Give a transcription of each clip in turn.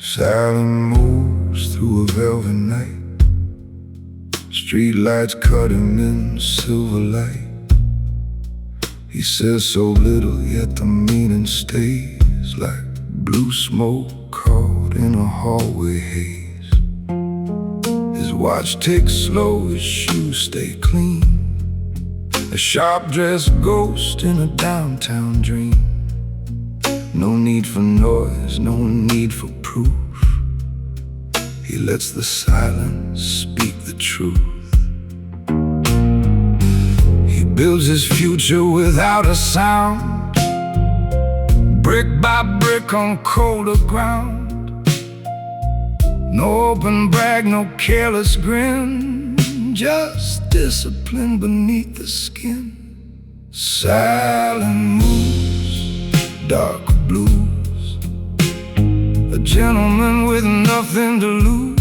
Silent moves through a velvet night. Streetlights cut him in silver light. He says so little, yet the meaning stays like blue smoke caught in a hallway haze. His watch ticks slow, his shoes stay clean. A sharp-dressed ghost in a downtown dream. No need for noise, no need for proof. He lets the silence speak the truth. He builds his future without a sound, brick by brick on colder ground. No open brag, no careless grin, just discipline beneath the skin. Silent moves, dark blues, a gentleman with nothing to lose.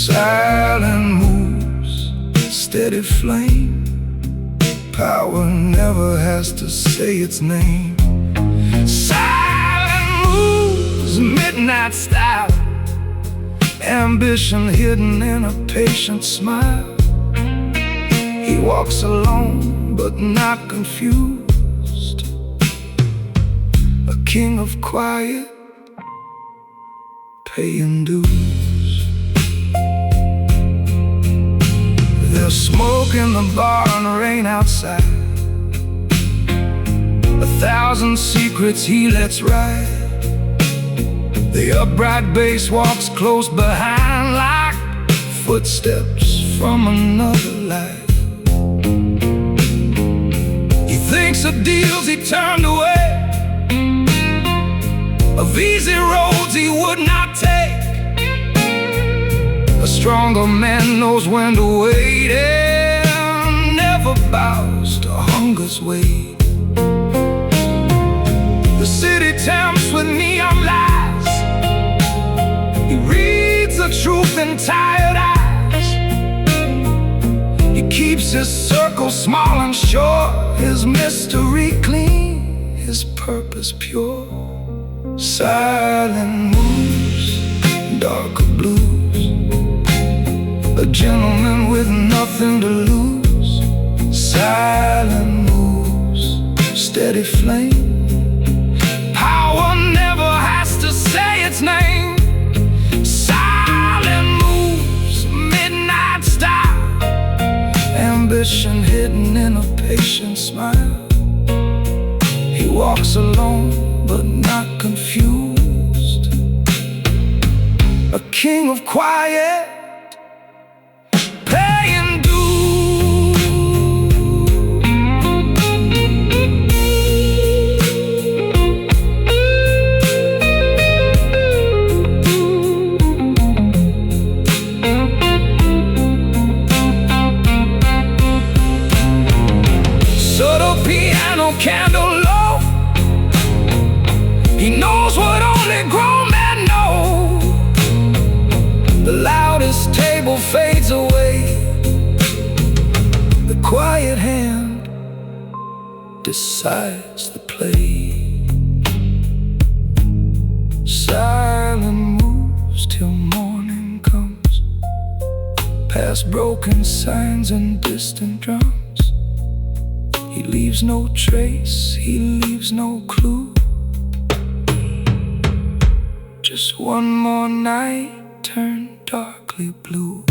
Silent moves, steady flame. Power never has to say its name. Silent moves, midnight style. Ambition hidden in a patient smile. He walks alone but not confused. A king of quiet, paying dues. There's smoke in the bar and rain outside. 1,000 secrets he lets ride. The upright bass walks close behind like footsteps from another life. He thinks of deals he turned away, of easy roads he would not take. A stronger man knows when to wait and never bows to hunger's weight. The city tempts with neon lights. He reads the truth in tired eyes. He keeps his circle small and sure, his mystery clean, his purpose pure. Silent moves, darker blues, a gentleman with nothing to lose. Silent moves, steady flame. Power never has to say its name. Silent moves, midnight style. Ambition hidden in a patient smile. He walks alone but not confused. A king of quiet, paying dues. Subtle piano, candle low. He knows what only grown men know. The loudest table fades away. The quiet hand decides the play. Silent moves till morning comes, past broken signs and distant drums. He leaves no trace, he leaves no clue. Just one more night turned darkly blue.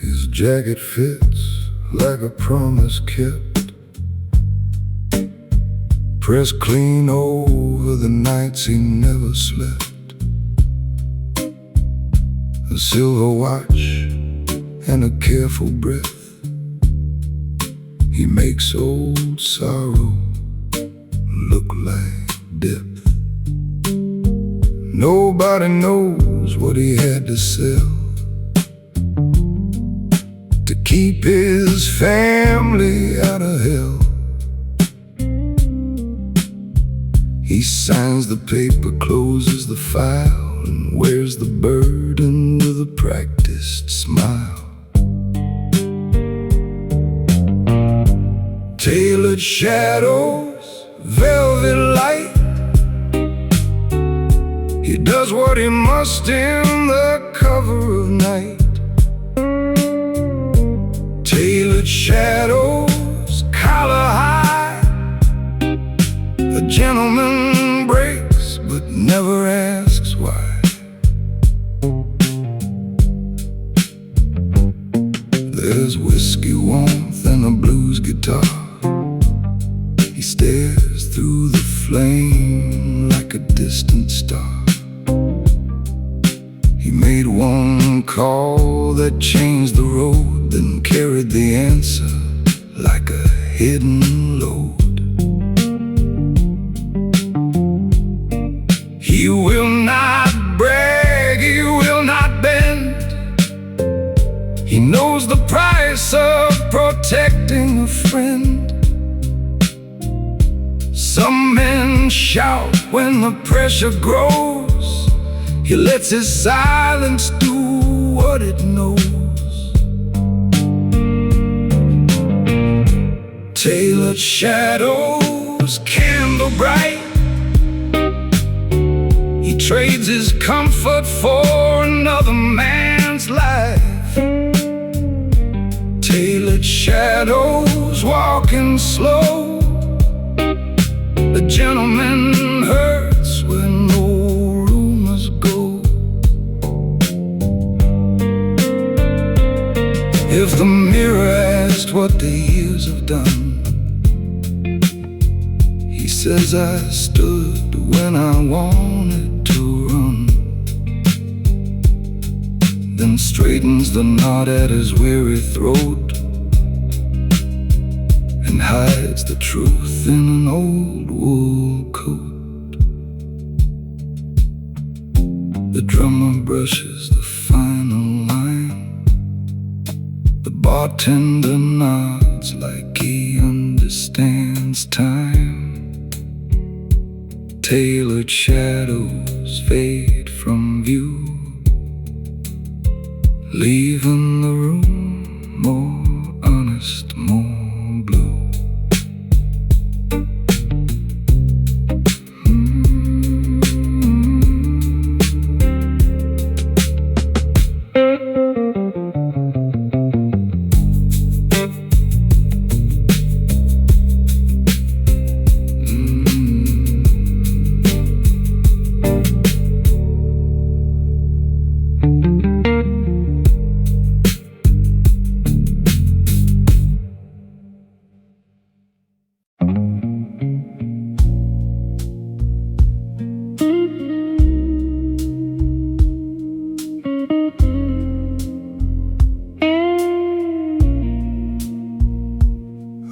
His jacket fits like a promise kept. pressed clean over the nights he never slept. A silver watch and a careful breath. He makes old sorrow look like depth. Nobody knows what he had to sell to keep his family out of hell. He signs the paper, closes the file, and wears the burden with a practiced smile. Tailored shadows, velvet light. He does what he must in the cover of night. Tailored shadows, collar high. A gentleman breaks but never asks why. There's whiskey warmth and a blues guitar. He stares through the flame like a distant star. He made one call that changed the road, then carried the answer like a hidden load. He will not brag, he will not bend. He knows the price of protecting a friend. Some men shout when the pressure grows. He lets his silence do what it knows. Tailored shadows, candle bright. He trades his comfort for another man's life. Tailored shadows, walking slow. The gentleman hurts where no rumors go. If the mirror asked what the years have done, he says I stood when I wanted to run. Then straightens the knot at his weary throat and hides the truth in an old wool coat. The drummer brushes the final line. The bartender nods like he understands time. Tailored shadows fade from view, leaving the room more honest, more blue.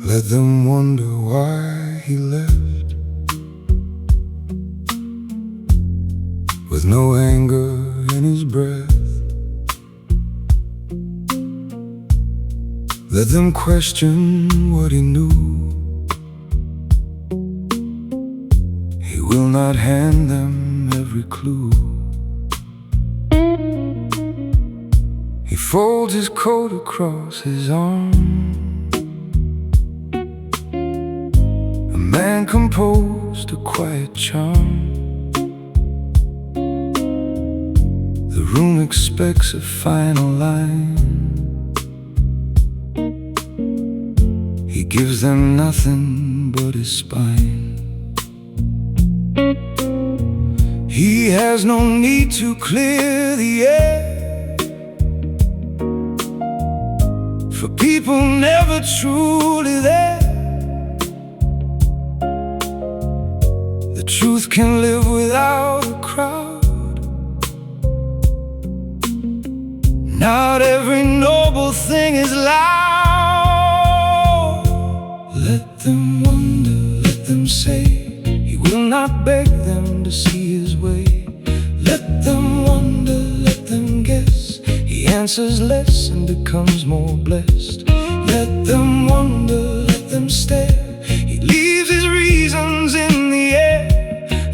Let them wonder why he left, with no anger in his breath. Let them question what he knew. He will not hand them every clue. He folds his coat across his arm, a man composed, a quiet charm. The room expects a final line. He gives them nothing but his spine. He has no need to clear the air, for people never truly there. The truth can live without a crowd. Not every noble thing is loud. Let them wonder, let them say, he will not beg them to see his way. Let them wonder, let them guess, he answers less and becomes more blessed. Let them wonder, let them stare, he leaves his reasons in the air.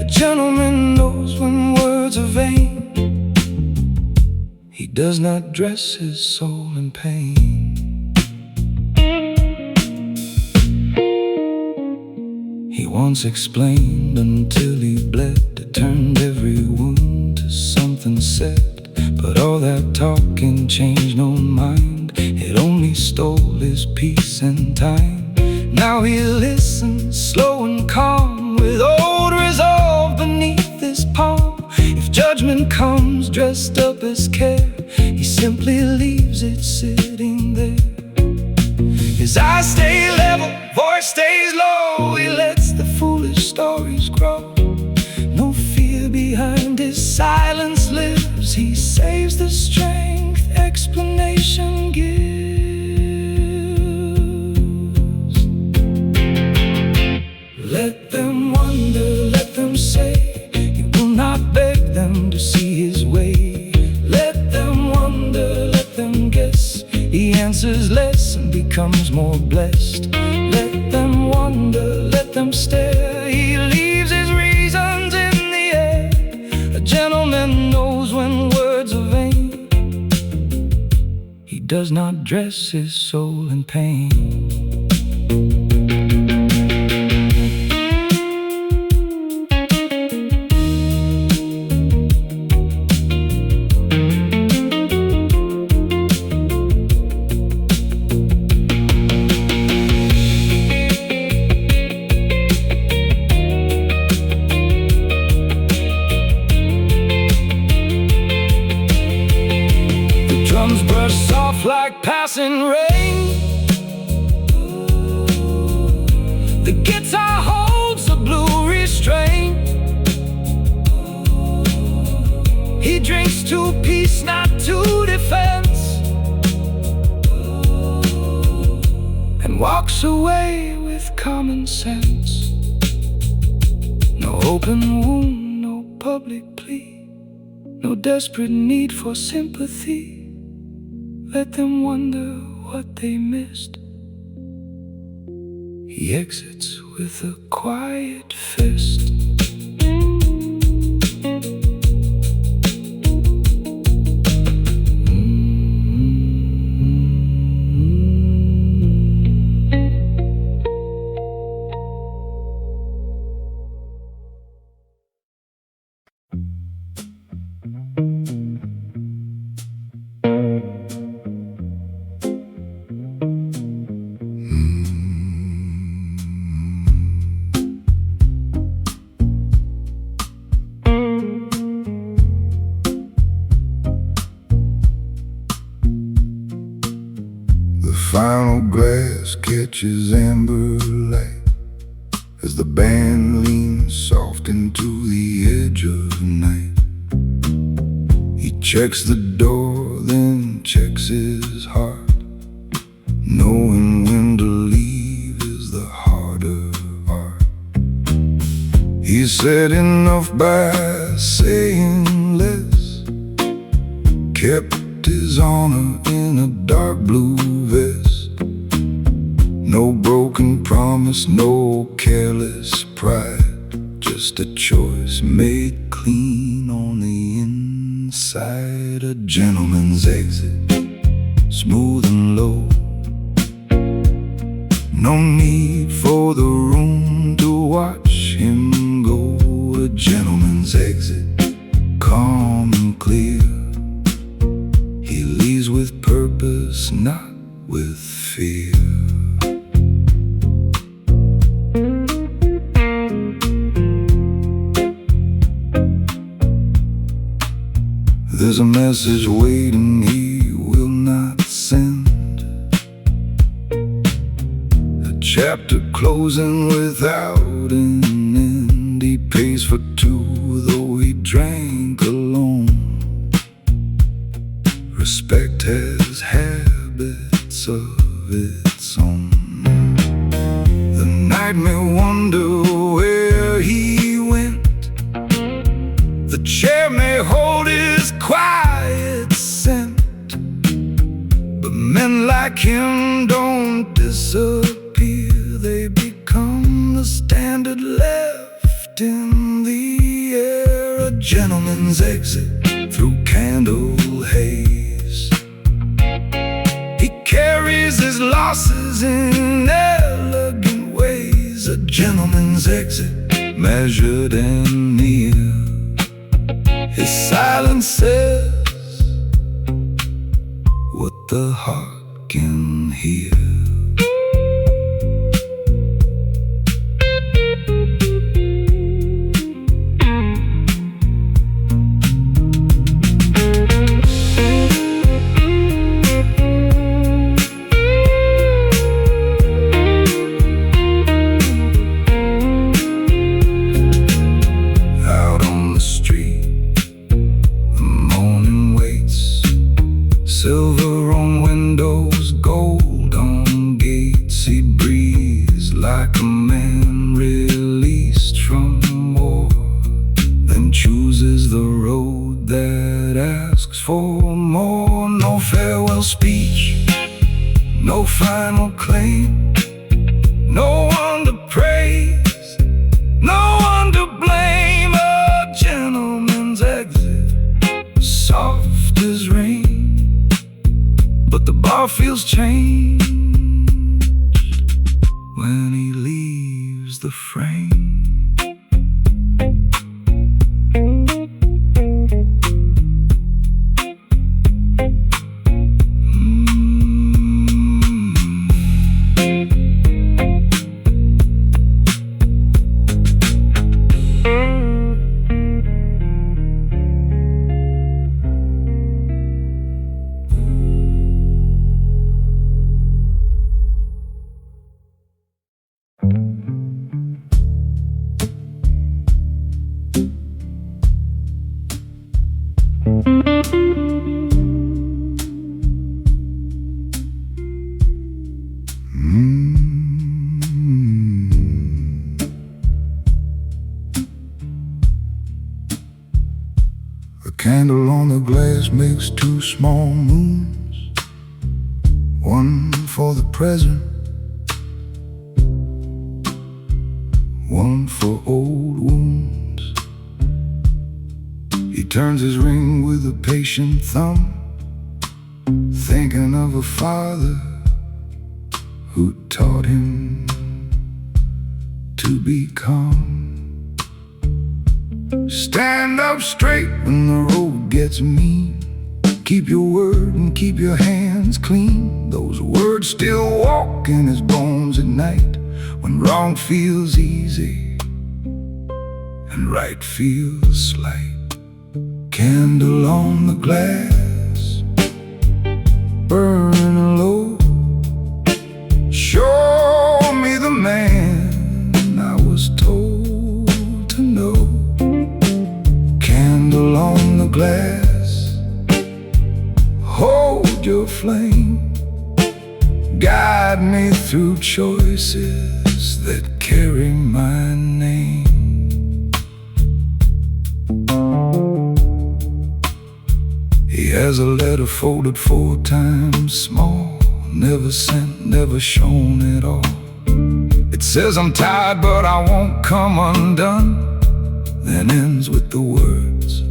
A gentleman knows when words are vain. He does not dress his soul in pain. He once explained until he bled. It turned every wound to something said. But all that talking changed no mind. It only stole his peace and time. Now he listens, slow and calm, with old resolve beneath his palm. If judgment comes dressed up as care, he simply leaves it sitting there. His eyes stay level, voice stays low. He lets the foolish stories grow. No fear behind his silence lives. He saves the strength explanation gives. Let them wonder, let them say, he will not beg them to see his way. Let them wonder, let them guess, he answers less and becomes more blessed. Let them wonder, let them stare, he leaves his reasons in the air. A gentleman knows when words are vain. He does not dress his soul in pain. Drums brush soft like passing rain. The guitar holds a blue restraint. He drinks to peace, not to defense, and walks away with common sense. No open wound, no public plea, no desperate need for sympathy. Let them wonder what they missed. He exits with a quiet fist. The final glass catches amber light as the band leans soft into the edge of night. He checks the door, then checks his heart. Knowing when to leave is the harder art. He said enough by saying less, kept his honor in a dark blue vest. No broken promise, no careless pride, just a choice made clean on the inside. A gentleman's exit, smooth and low. No need for the room to watch him go. A gentleman's exit, calm and clear. He leaves with purpose, not with fear. There's a message waiting he will not send, a chapter closing without an end. He like him don't disappear. They become the standard left in the air. A gentleman's exit through candle haze. He carries his losses in elegant ways. A gentleman's exit, measured and near. His silence says what the heart can hear. Silver on windows, gold on gates. He breathes like a man released from war, then chooses the road that asks for more. No farewell speech, no final claim, no one to praise, no one to blame. A gentleman's exit, soft as rain, but the bar feels changed when he leaves the frame. A candle on the glass makes two small moons, one for the present, one for old wounds. He turns his ring with a patient thumb, thinking of a father who taught him to be calm. Stand up straight when the road gets mean. Keep your word and keep your hands clean. Those words still walk in his bones at night, when wrong feels easy and right feels slight. Candle on the glass, burning low. Show me the man I was told to know. Candle on the glass, hold your flame. Guide me through choices that carry my name. He has a letter folded 4 times small, never sent, never shown at all. It says, I'm tired but I won't come undone, then ends with the words,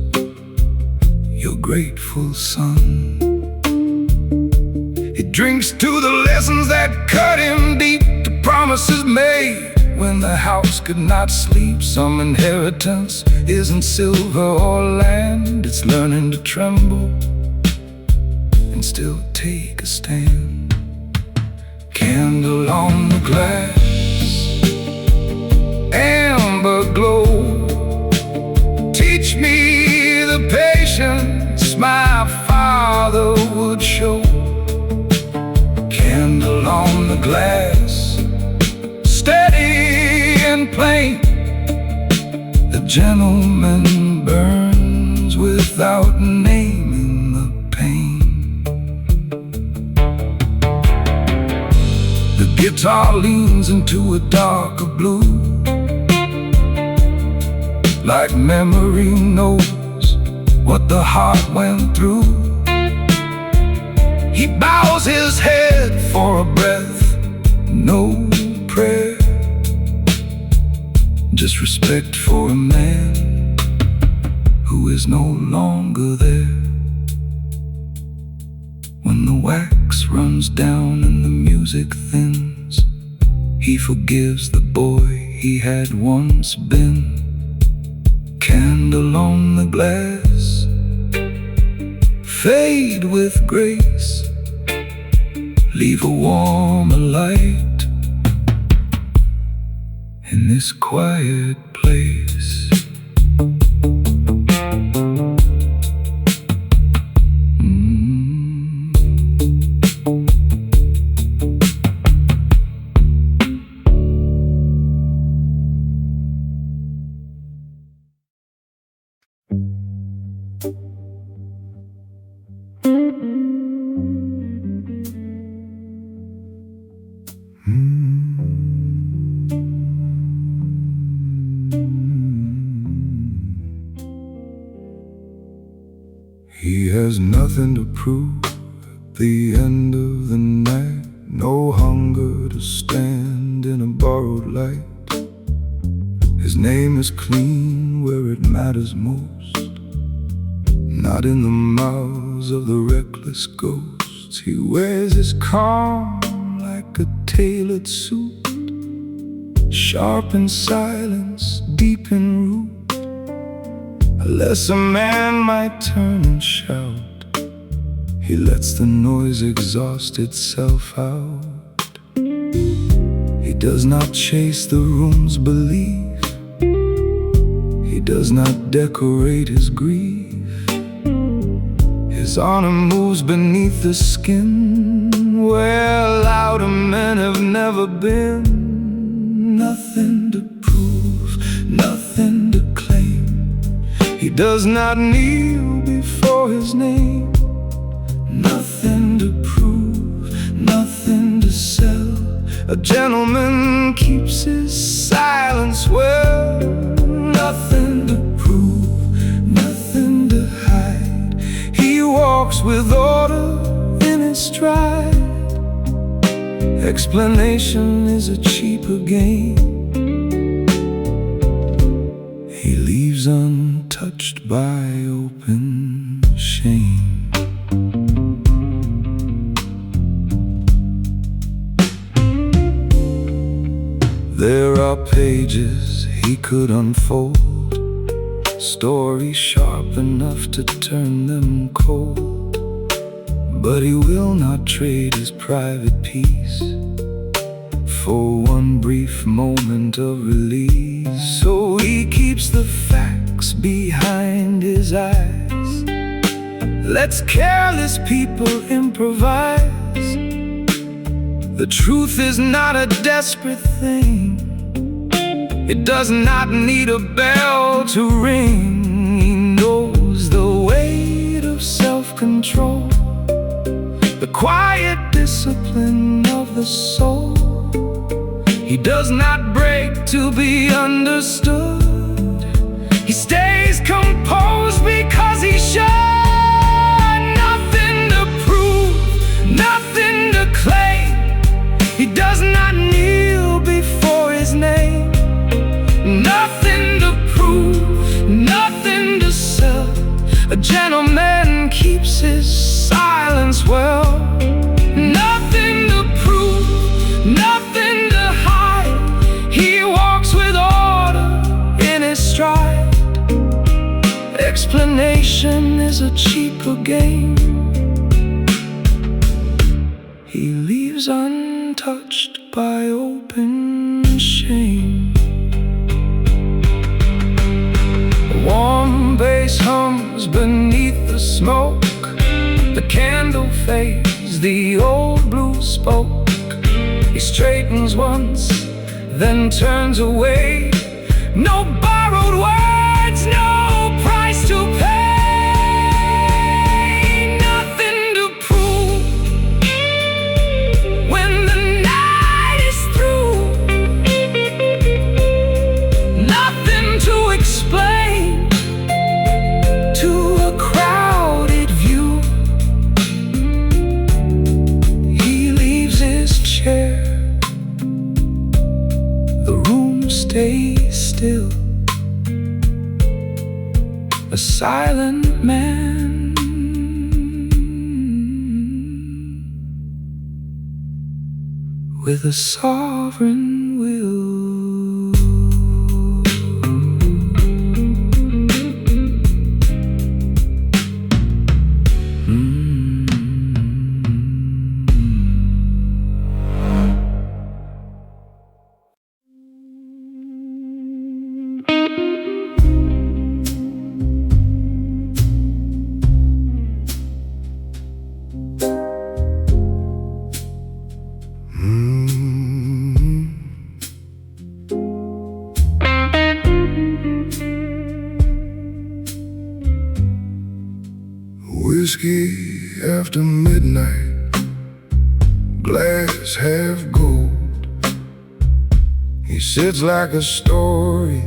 your grateful son. He drinks to the lessons that cut him deep, to promises made when the house could not sleep. Some inheritance isn't silver or land, it's learning to tremble and still take a stand. Candle on the glass, amber glow. Teach me the patience my father would show. Candle on the glass, steady and plain. The gentleman burns without naming the pain. The guitar leans into a darker blue, like memory knows what the heart went through. He bows his head for a breath, no prayer, just respect for a man who is no longer there. When the wax runs down and the music thins, he forgives the boy he had once been. Candle on the glass, fade with grace, leave a warmer light in this quiet place. He has nothing to prove at the end of the night, no hunger to stand in a borrowed light. His name is clean where it matters most, not in the mouths of the reckless ghosts. He wears his calm like a tailored suit, sharp in silence, deep in root. Unless a man might turn and shout, he lets the noise exhaust itself out. He does not chase the room's belief, he does not decorate his grief. His honor moves beneath the skin, where louder men have never been. Nothing to prove, nothing to claim. He does not kneel before his name. Nothing to prove, nothing to sell. A gentleman keeps his silence well. Nothing to prove, nothing to hide. He walks with order in his stride. Explanation is a cheaper game. He leaves untouched by open shame. There are pages he could unfold, stories sharp enough to turn them cold. But he will not trade his private peace for one brief moment of release. So he keeps the facts behind his eyes, lets careless people improvise. The truth is not a desperate thing, it does not need a bell to ring. He knows the weight of self-control, the quiet discipline of the soul. He does not break to be understood, he stays composed because he should. Nothing to prove, nothing to claim. He does not kneel before his name. Nothing to prove, nothing to sell. A gentleman keeps his silence well. Nothing to prove, nothing to hide. He walks with order in his stride. Explanation is a cheaper game. He leaves untouched by open shame. A warm bass hums beneath the smoke. The candle fades, the old blues spoke. He straightens once, then turns away. No borrowed words, no price to pay. Nothing to prove when the night is through. Nothing to explain to a crowded view. a silent man with a sovereign will. Whiskey after midnight, glass half gold. He sits like a story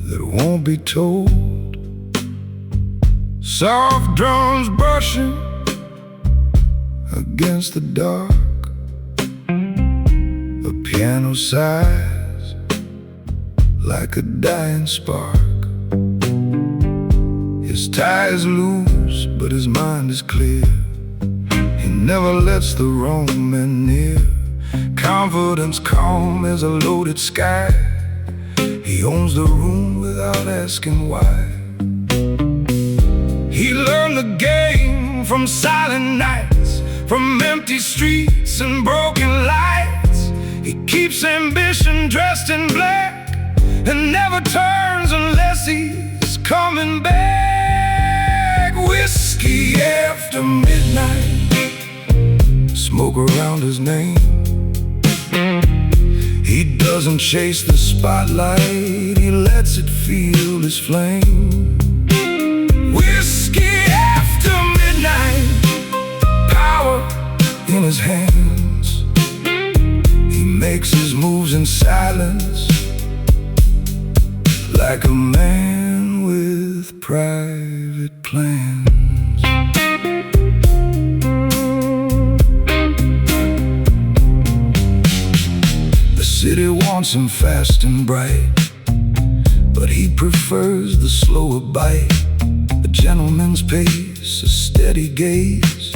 that won't be told. Soft drums brushing against the dark. A piano sighs like a dying spark. His tie is loose, but his mind is clear. He never lets the wrong man near. Confidence calm as a loaded sky. He owns the room without asking why. He learned the game from silent nights, from empty streets and broken lights. He keeps ambition dressed in black and never turns unless he's coming back. Whiskey after midnight, smoke around his name. He doesn't chase the spotlight, he lets it feel his flame. Whiskey after midnight, power in his hands. He makes his moves in silence, like a man with private plans. The city wants him fast and bright, but he prefers the slower bite. A gentleman's pace, a steady gaze,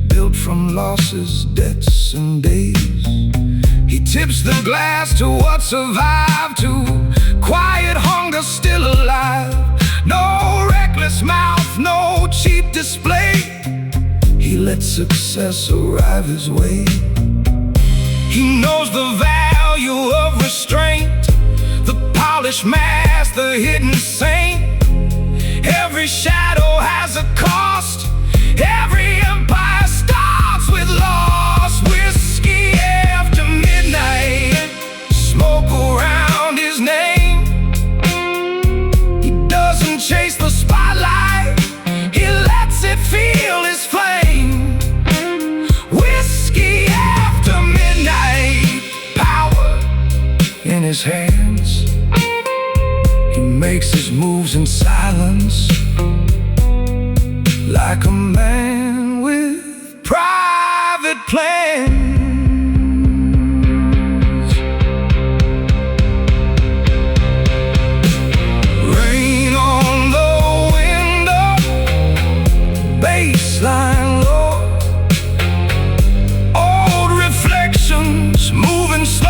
built from losses, debts, and days. He tips the glass to what survived, to quiet hunger still alive. No reckless mouth, no cheap display. He lets success arrive his way. He knows the value of restraint, the polished mask, the hidden saint. Every shadow has a cost, every empire starts with loss. Whiskey after midnight, smoke around his name. He doesn't chase the spotlight, he lets it feel his flame. Whiskey after midnight, power in his hands. He makes his moves in silence, like a man with private plans. Rain on the window, baseline low, old reflections moving slow.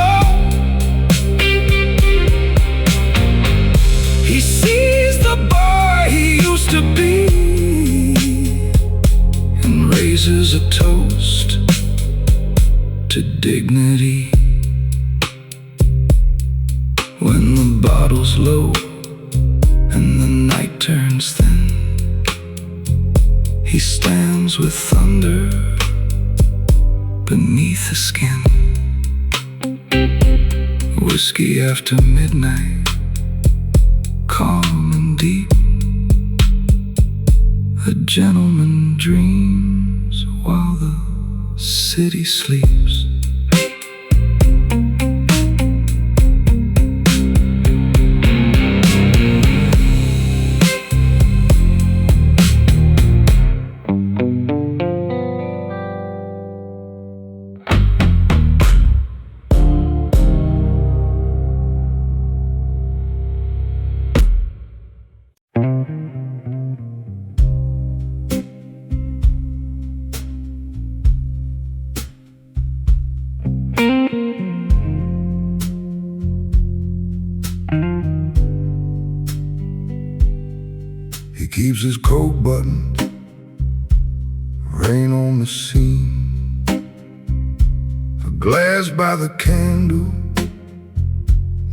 He sees the boy he used to be and raises a toast to dignity. When the bottle's low and the night turns thin, he stands with thunder beneath his skin. Whiskey after midnight, calm and deep. A gentleman dreams while the city sleeps. He keeps his coat buttoned, rain on the seam, a glass by the candle,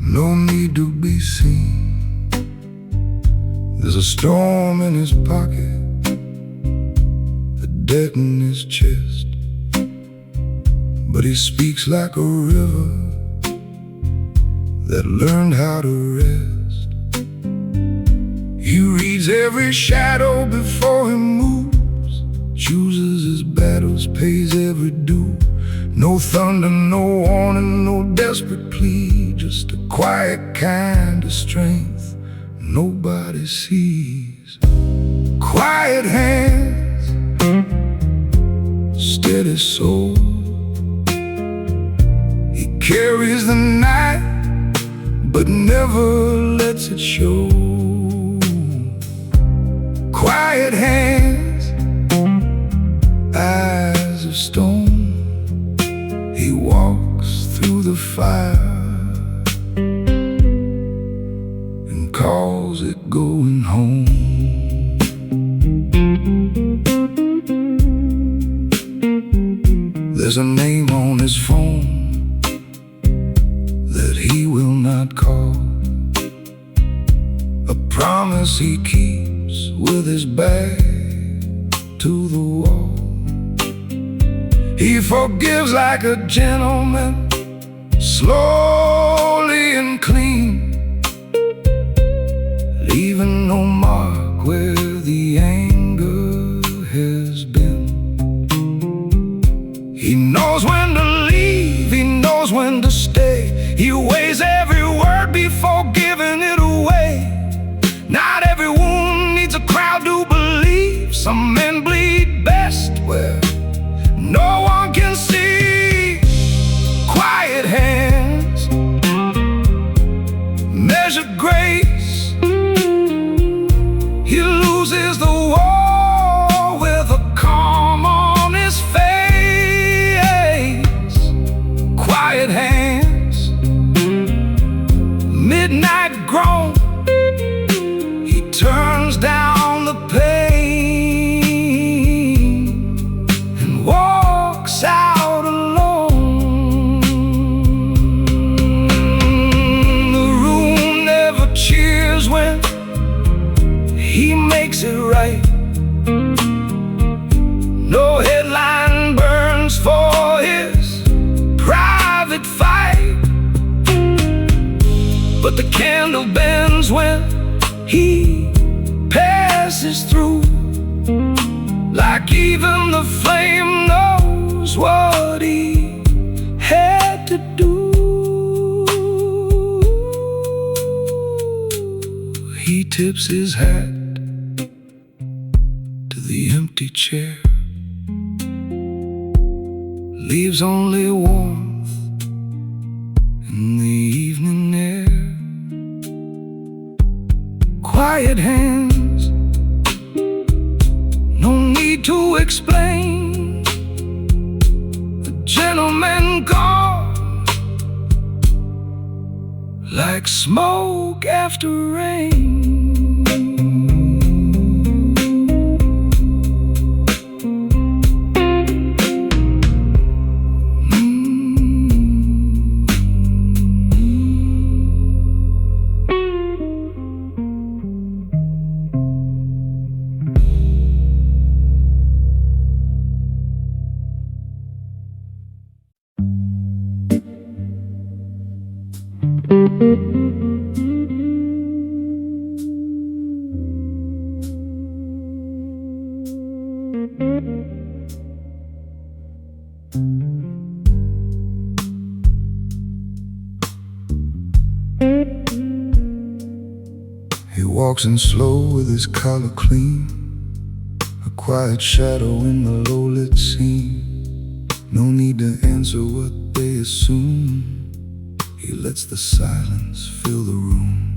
no need to be seen. There's a storm in his pocket, a debt in his chest, but he speaks like a river that learned how to rest. He reads every shadow before he moves, chooses his battles, pays every due. No thunder, no warning, no desperate plea, just a quiet kind of strength nobody sees. Quiet hands, steady soul. He carries the night, but never lets it show. Quiet hands, eyes of stone. He walks through the fire and calls it going home. There's a name on his phone that he will not call, a promise he keeps with his back to the wall. He forgives like a gentleman, slowly and clean, leaving no mark where the anger has been. He knows when to leave, he knows when to stay. He weighs every word before giving it away. Not every wound needs a crowd to believe. Some men bleed best where no one can see. Quiet hands, measured grace. He loses the war with a calm on his face. Quiet hands, midnight groan. He turns down the pain and walks out alone. The room never cheers when he makes it right. No headline burns for his private fight, but the candle bends when he passes through, like even the flame knows what he had to do. He tips his hat to the empty chair, leaves only warmth in the evening air. Quiet hands, no need to explain. The gentleman gone, like smoke after rain. He walks in slow with his collar clean, a quiet shadow in the low-lit scene. No need to answer what they assume. He lets the silence fill the room.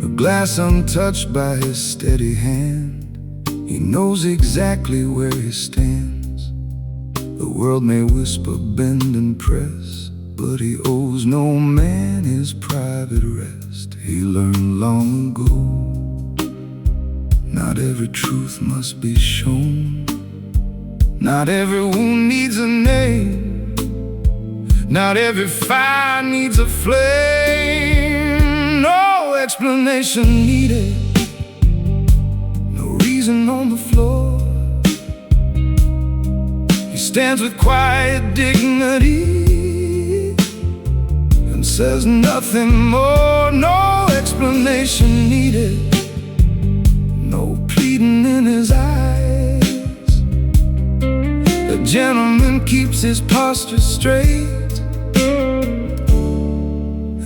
A glass untouched by his steady hand, he knows exactly where he stands. The world may whisper, bend and press, but he owes no man his private rest. He learned long ago Not every truth must be shown. Not every wound needs a name. Not every fire needs a flame. No explanation needed. No reason on the floor. He stands with quiet dignity and says nothing more. No explanation needed. No pleading in his eyes. The gentleman keeps his posture straight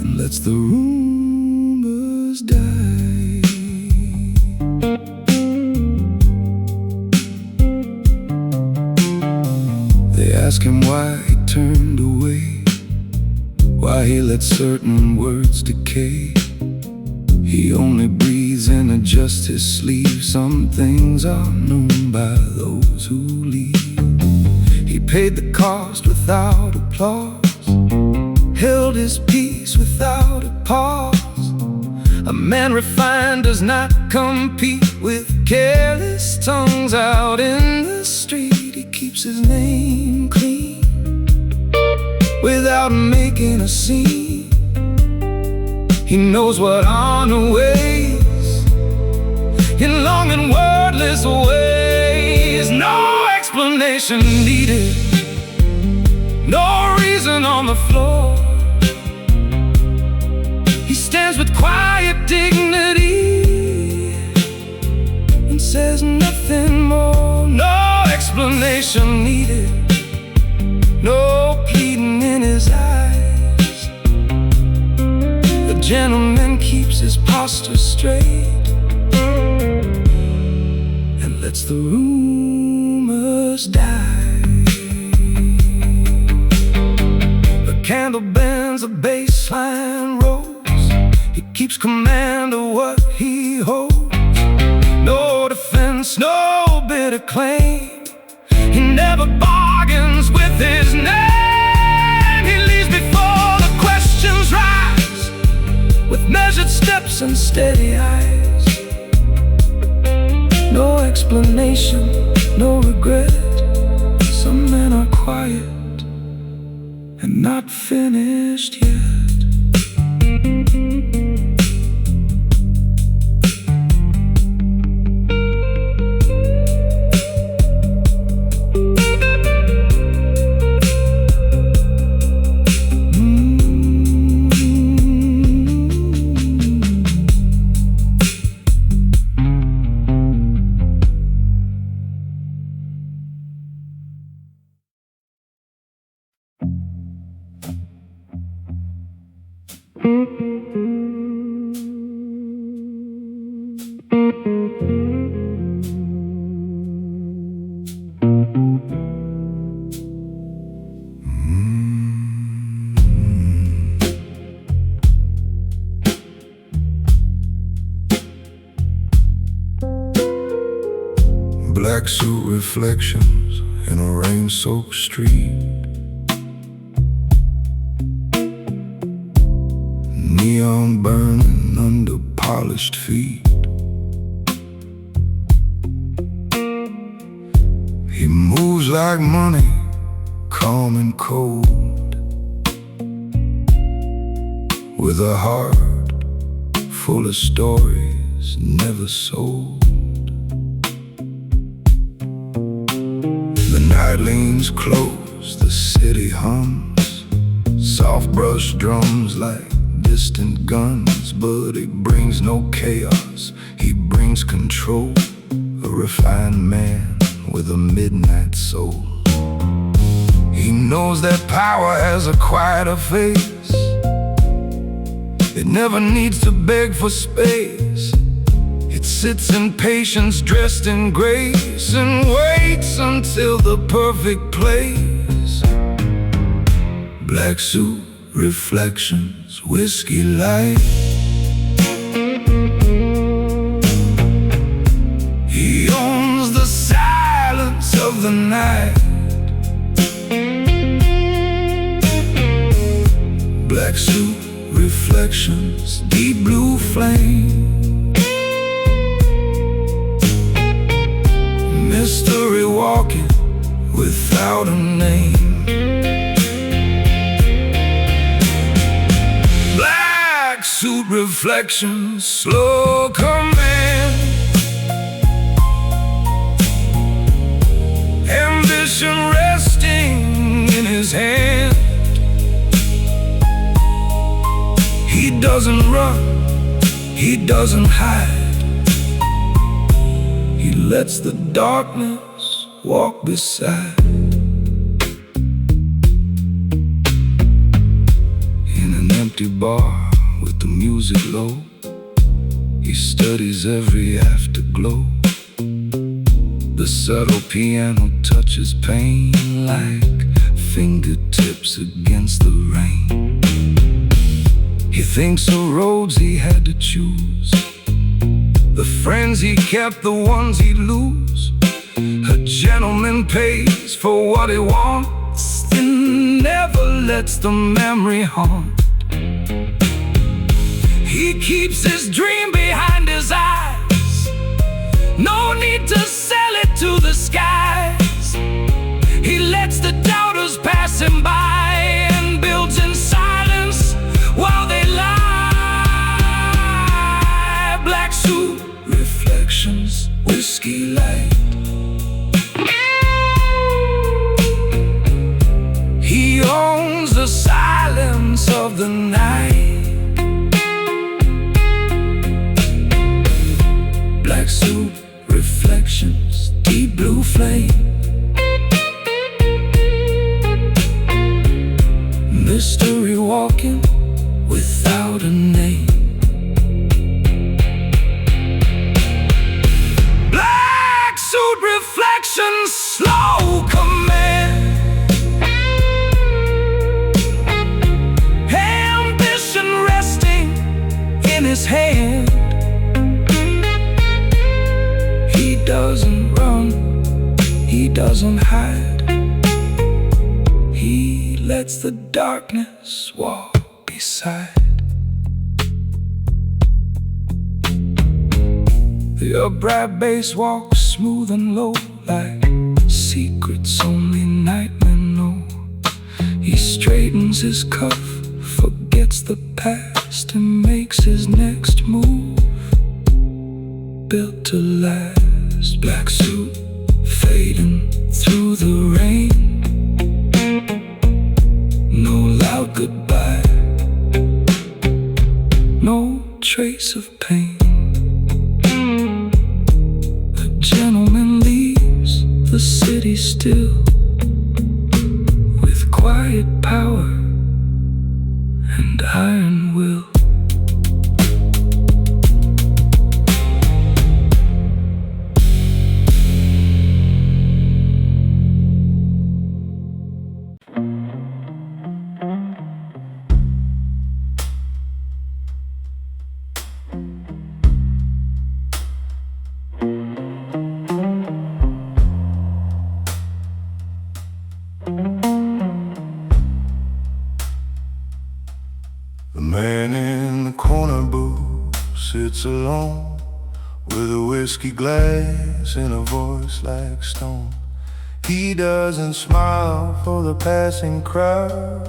and lets the rumors die. They ask him why he turned away, why he let certain words decay. He only breathes and adjusts his sleeve. Some things are known by those who leave. He paid the cost without applause, held his peace without a pause. A man refined does not compete with careless tongues out in the street. He keeps his name clean without making a scene. He knows what honor weighs in long and wordless ways. No explanation needed. No reason on the floor. He stands with quiet dignity and says nothing more. No explanation needed. No pleading in his eyes. The gentleman keeps his posture straight and lets the rumors die. The candle bends, a baseline rose. He keeps command of what he holds. No defense, no bitter claim. He never bargains with his name. He leaves before the questions rise, with measured steps and steady eyes. No explanation, no regret. Some men are quiet and not finished yet. Black suit reflections in a rain-soaked street. Neon burning under polished feet. He moves like money, calm and cold, with a heart full of stories never sold. The night leans close, the city hums, soft brush drums like distant guns. But he brings no chaos, he brings control. A refined man with a midnight soul. He knows that power has a quieter face. It never needs to beg for space. It sits in patience, dressed in grace, and waits until the perfect place. Black suit reflections, whiskey light. He owns the silence of the night. Black suit reflections, deep blue flame. reflections, slow command. Ambition resting in his hand. He doesn't run, he doesn't hide. He lets the darkness walk beside. In an empty bar with the music low, he studies every afterglow. The subtle piano touches pain like fingertips against the rain. He thinks of roads he had to choose, the friends he kept, the ones he'd lose. A gentleman pays for what he wants and never lets the memory haunt. He keeps his dream behind his eyes, no need to sell it to the skies. He lets the doubters pass him by and builds in silence while they lie. Black suit, reflections, whiskey light. He owns the silence of the night. Black suit, reflections, deep blue flame. Mystery walking without a name. Black suit, reflections, slow command. Ambition resting in his hand. He doesn't run, he doesn't hide. He lets the darkness walk beside. The upright bass walks smooth and low, like secrets only nightmen know. He straightens his cuff, forgets the past, and makes his next move. Built to last. Black suit fading through the rain. No loud goodbye, no trace of pain. The gentleman leaves the city still, with quiet power and iron will. The man in the corner booth sits alone, with a whiskey glass and a voice like stone. He doesn't smile for the passing crowd.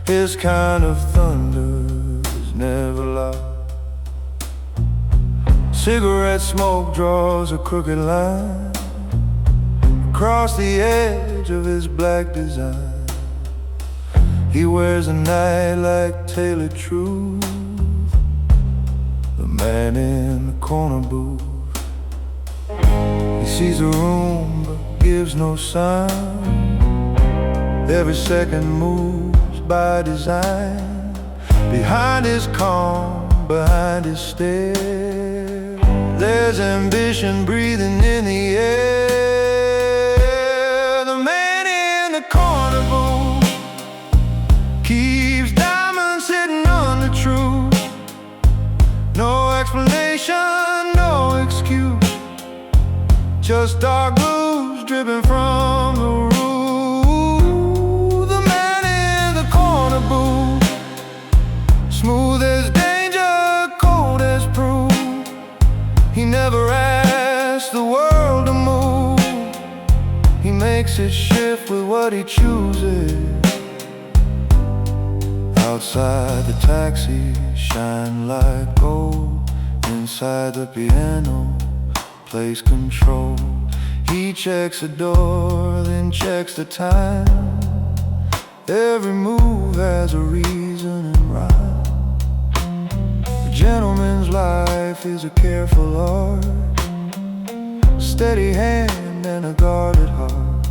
His kind of thunder is never loud. Cigarette smoke draws a crooked line across the edge of his black design. He wears a night like tailored truth. The man in the corner booth, he sees a room but gives no sign. Every second moves by design. Behind his calm, behind his stare, there's ambition breathing in the air. The man in the corner booth keeps diamonds hidden under truth. No explanation, no excuse, just dark blues dripping from the roof. The man in the corner booth, smooth as danger, cold as proof. He never asks the world to move. He makes his shift with what he chooses. Outside the taxi shine like gold. Inside the piano plays control. He checks the door, then checks the time. Every move has a reason and rhyme. A gentleman's life is a careful art, a steady hand and a guarded heart.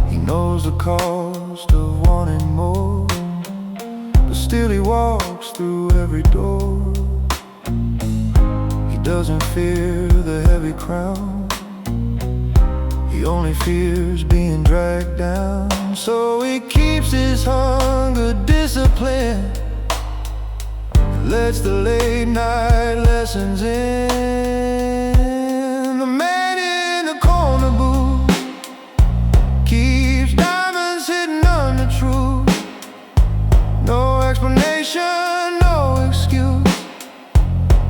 He knows the cost of wanting more, but still he walks through every door. He doesn't fear the heavy crown, he only fears being dragged down. So he keeps his hunger disciplined, lets the late night lessons in. The man in the corner booth keeps diamonds hidden under truth. No explanation, no excuse,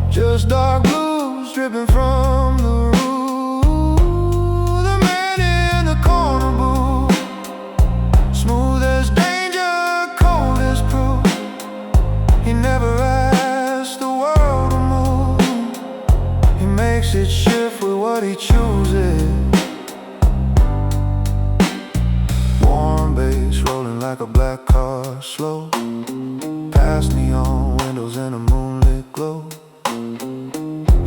just dark blues dripping from the roof. The man in the corner booth, smooth as danger, cold as proof. He never asks the world to move, he makes it shift with what he chooses. Warm bass rolling like a black car, slow past neon windows in a moonlit glow.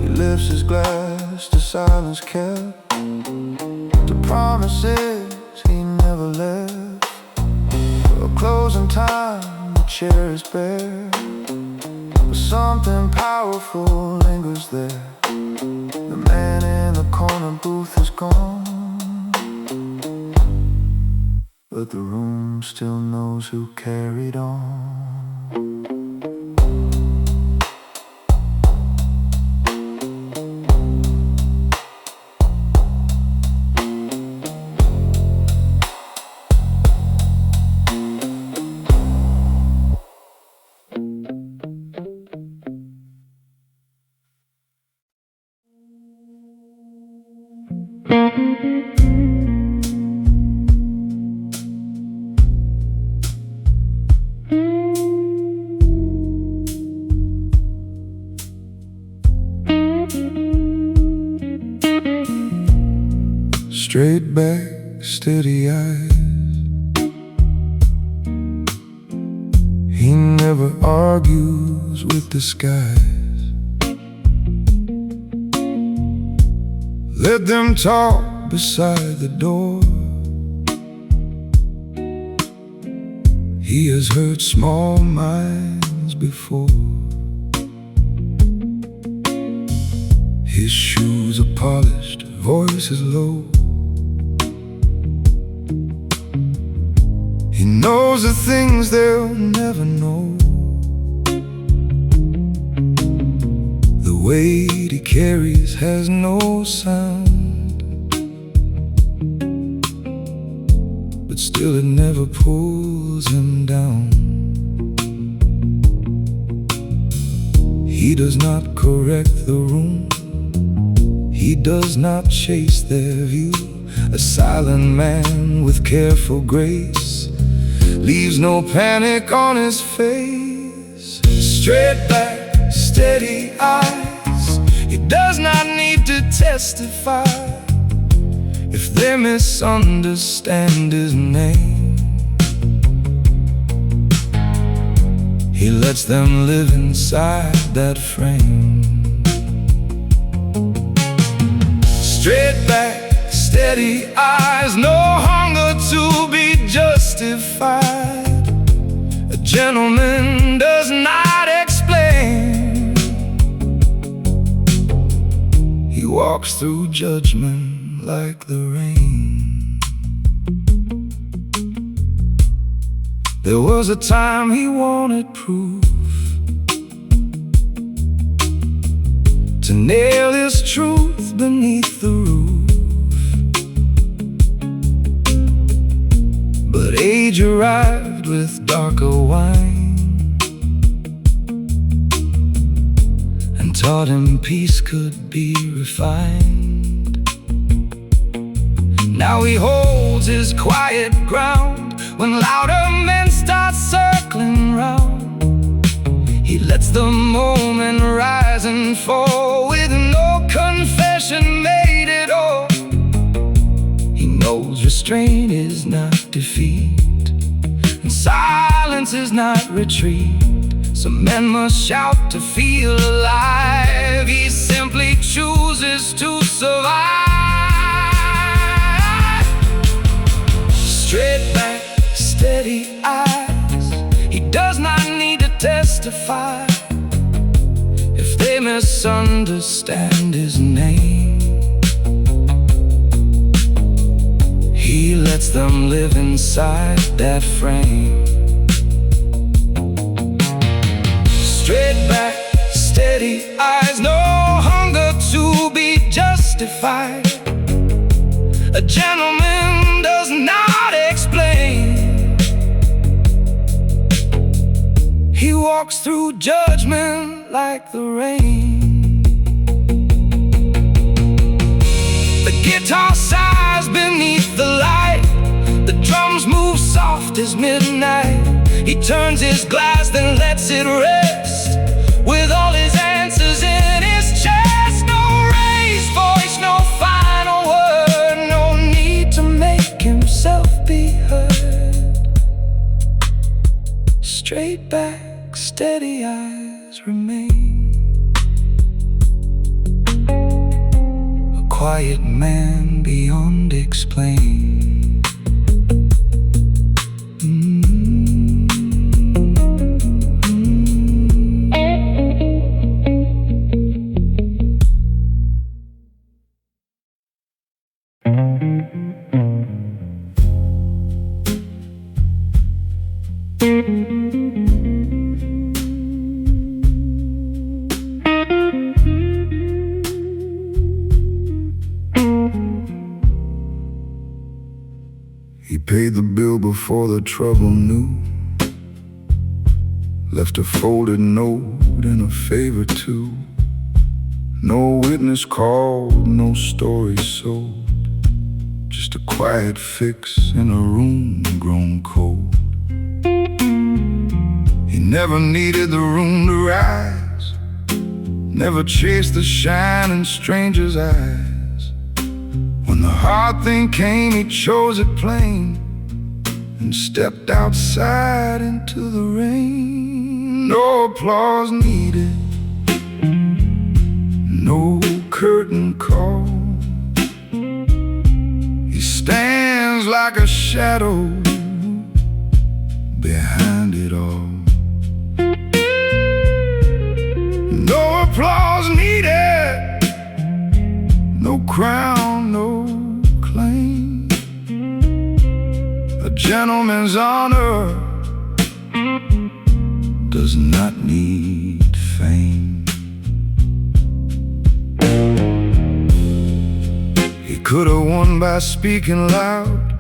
He lifts his glass to silence kept, to promises he never left. For closing time, the chair is bare, but something powerful lingers there. The man in the corner booth is gone, but the room still knows who carried on. Straight back, steady eyes. He never argues with the skies. Let them talk beside the door. He has hurt small minds before. His shoes are polished, voice is low. He knows the things they'll never know. The weight he carries has no sound, but still it never pulls him down. He does not correct the room, he does not chase their view. A silent man with careful grace leaves no panic on his face. Straight back, steady eyes. He does not need to testify if they misunderstand his name. He lets them live inside that frame. Straight back, steady eyes. No hunger to be justified. A gentleman does not explain. He walks through judgment like the rain. There was a time he wanted proof, to nail his truth beneath the roof. But age arrived with darker wine and taught him peace could be refined. Now he holds his quiet ground when louder men start circling round. He lets the moment rise and fall with no confession made at all. He knows restraint is not defeat, and silence is not retreat. Some men must shout to feel alive. He simply chooses to survive. Straight back, steady eyes. He does not need to testify if they misunderstand his name. He lets them live inside that frame. Straight back, steady eyes. No hunger to be justified. A gentleman does not explain. He walks through judgment like the rain. The guitar sighs beneath the light. The drums move soft as midnight. He turns his glass, then lets it rest, with all his answers in his chest. No raised voice, no final word, no need to make himself be heard. Straight back, steady eyes remain. A quiet man beyond explain. He paid the bill before the trouble knew, left a folded note and a favor too. No witness called, no story sold, just a quiet fix in a room grown cold. He never needed the room to rise, never chased the shine in strangers' eyes. When the hard thing came, he chose it plain and stepped outside into the rain. No applause needed, no curtain call. He stands like a shadow behind it all. No applause needed, no crown, no claim. A gentleman's honor does not need fame. He could have won by speaking loud,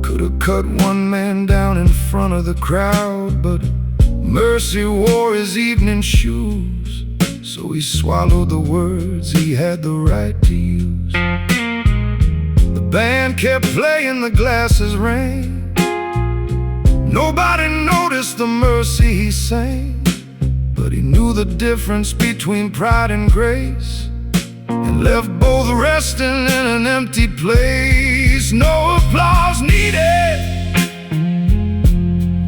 could have cut one man down in front of the crowd, but mercy wore his evening shoes, so he swallowed the words he had the right to use. The band kept playing, the glasses rang. Nobody noticed the mercy he sang, but he knew the difference between pride and grace, and left both resting in an empty place. No applause needed,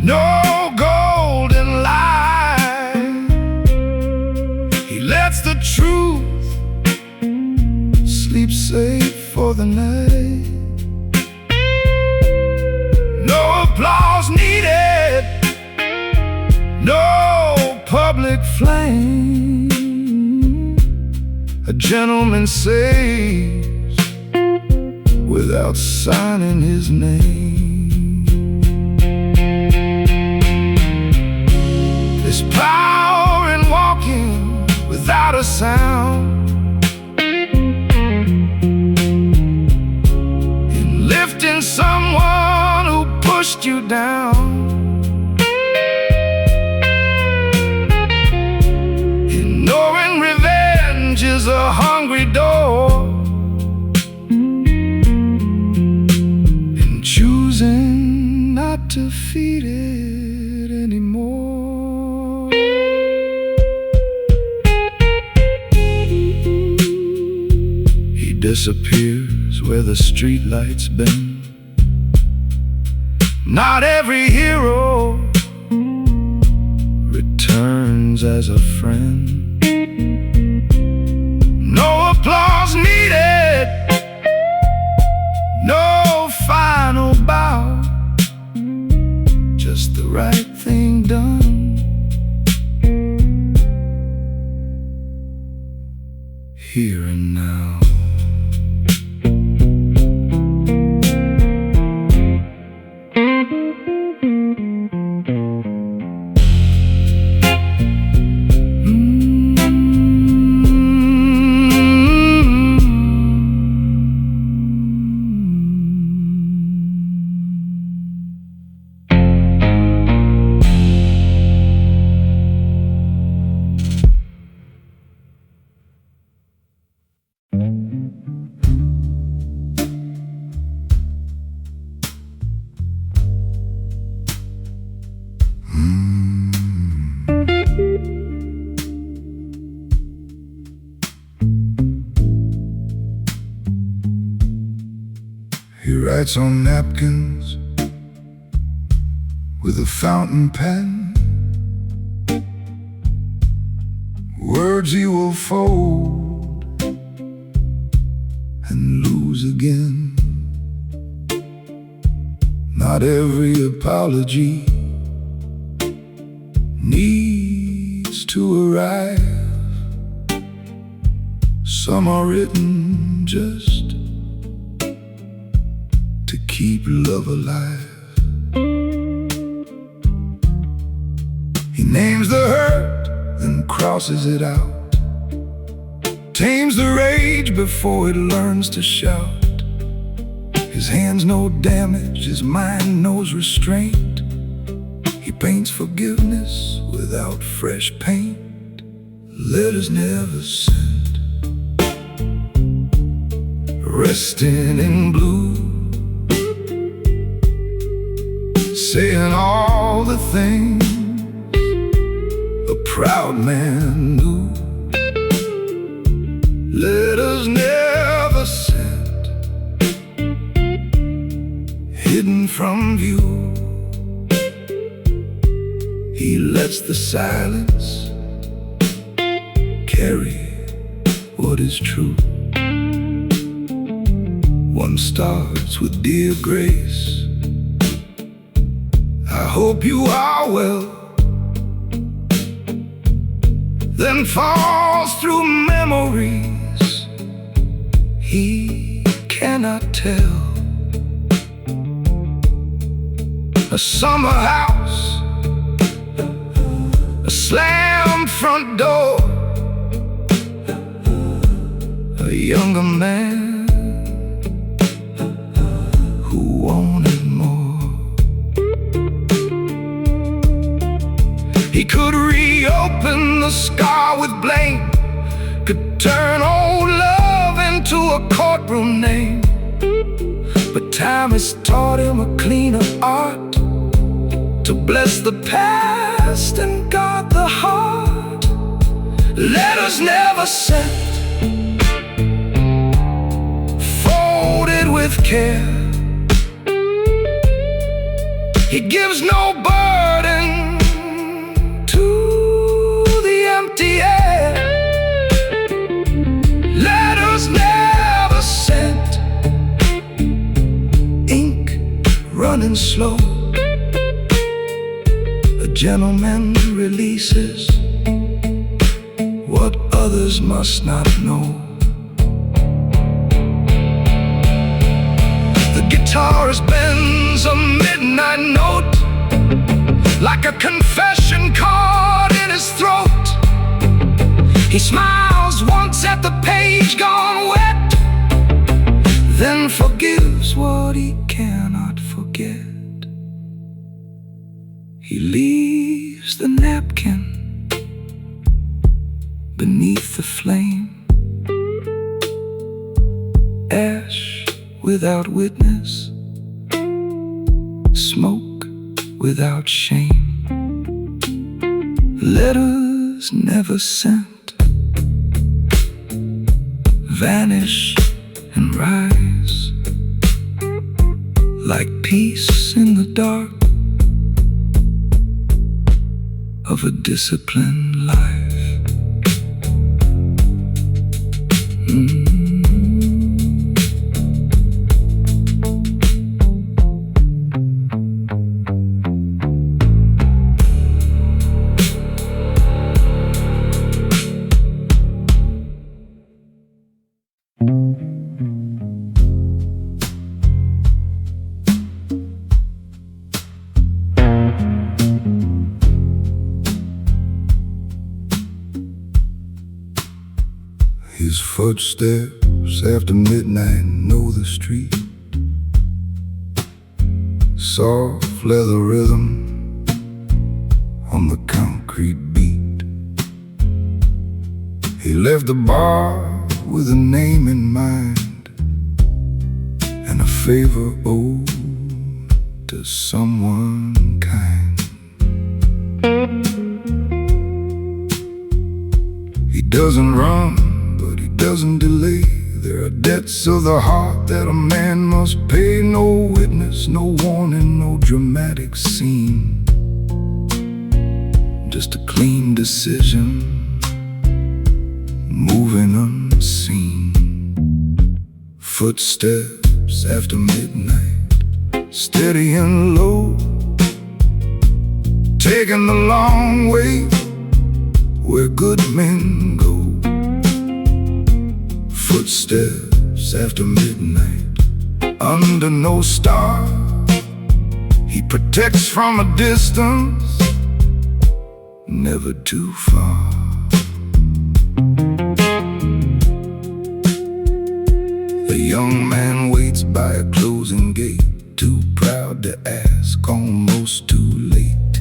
no golden light. He lets the truth sleep safe for the night. No applause needed, no public flame. A gentleman saves without signing his name. There's power in walking without a sound, in lifting someone who pushed you down, in knowing revenge is a hungry door, disappears where the streetlights bend. Not every hero returns as a friend. No applause needed, no final bow, just the right thing done here and now. He writes on napkins with a fountain pen, words he will fold and lose again. Not every apology needs to arrive. Some are written just to keep love alive. He names the hurt, then crosses it out, tames the rage before it learns to shout. His hands know damage, his mind knows restraint. He paints forgiveness without fresh paint. Letters never sent, resting in blue, saying all the things a proud man knew. Letters never sent, hidden from view. He lets the silence carry what is true. One starts with dear Grace, I hope you are well, then falls through memories he cannot tell. A summer house, a slammed front door, a younger man who wanted more. He could reopen the scar with blame, could turn old love into a courtroom name. But time has taught him a cleaner art, to bless the past and guard the heart. Letters never sent, folded with care. He gives no burden to the empty air. Letters never sent, ink running slow. A gentleman releases what others must not know. The guitarist bends a midnight note, like a confession card in his throat. He smiles once at the page gone wet, then forgives what he cannot forget. He leaves the napkin beneath the flame, ash without witness, smoke without shame. Letters never sent vanish and rise like peace in the dark of a disciplined life. His footsteps after midnight know the street. Soft leather rhythm on the concrete beat. He left the bar with a name in mind and a favor owed to someone kind. He doesn't run, but he doesn't delay. There are debts of the heart that a man must pay. No witness, no warning, no dramatic scene. Just a clean decision, moving unseen. Footsteps after midnight, steady and low, taking the long way where good men go. Footsteps after midnight, under no star. He protects from a distance, never too far. The young man waits by a closing gate, too proud to ask, almost too late.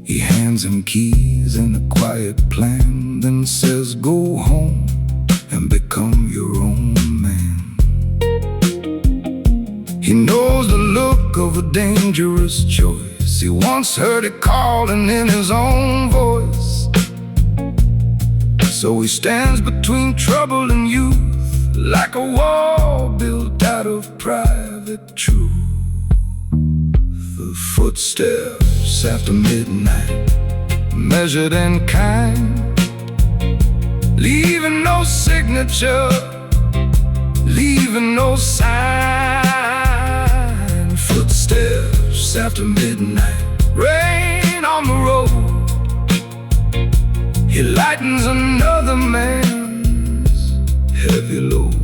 He hands him keys and a quiet plan, then says, go home and become your own man. He knows the look of a dangerous choice. He once heard it calling in his own voice. So he stands between trouble and youth, like a wall built out of private truth. The footsteps after midnight, measured and kind, leaving no signature, leaving no sign. Footsteps after midnight, rain on the road. He lightens another man's heavy load.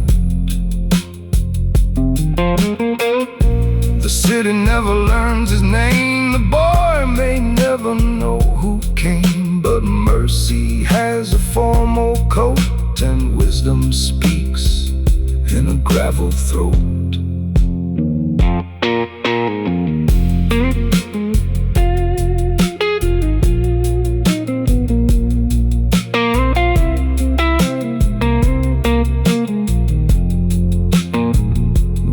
The city never learns his name. The boy may never know who came, but mercy has a formal coat, and wisdom speaks in a gravel throat.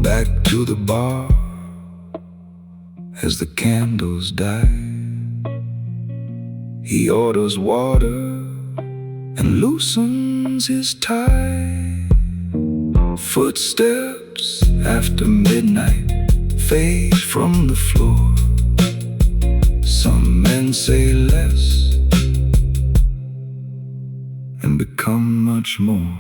Back to the bar as the candles die. He orders water and loosens his tie. Footsteps after midnight fade from the floor. Some men say less and become much more.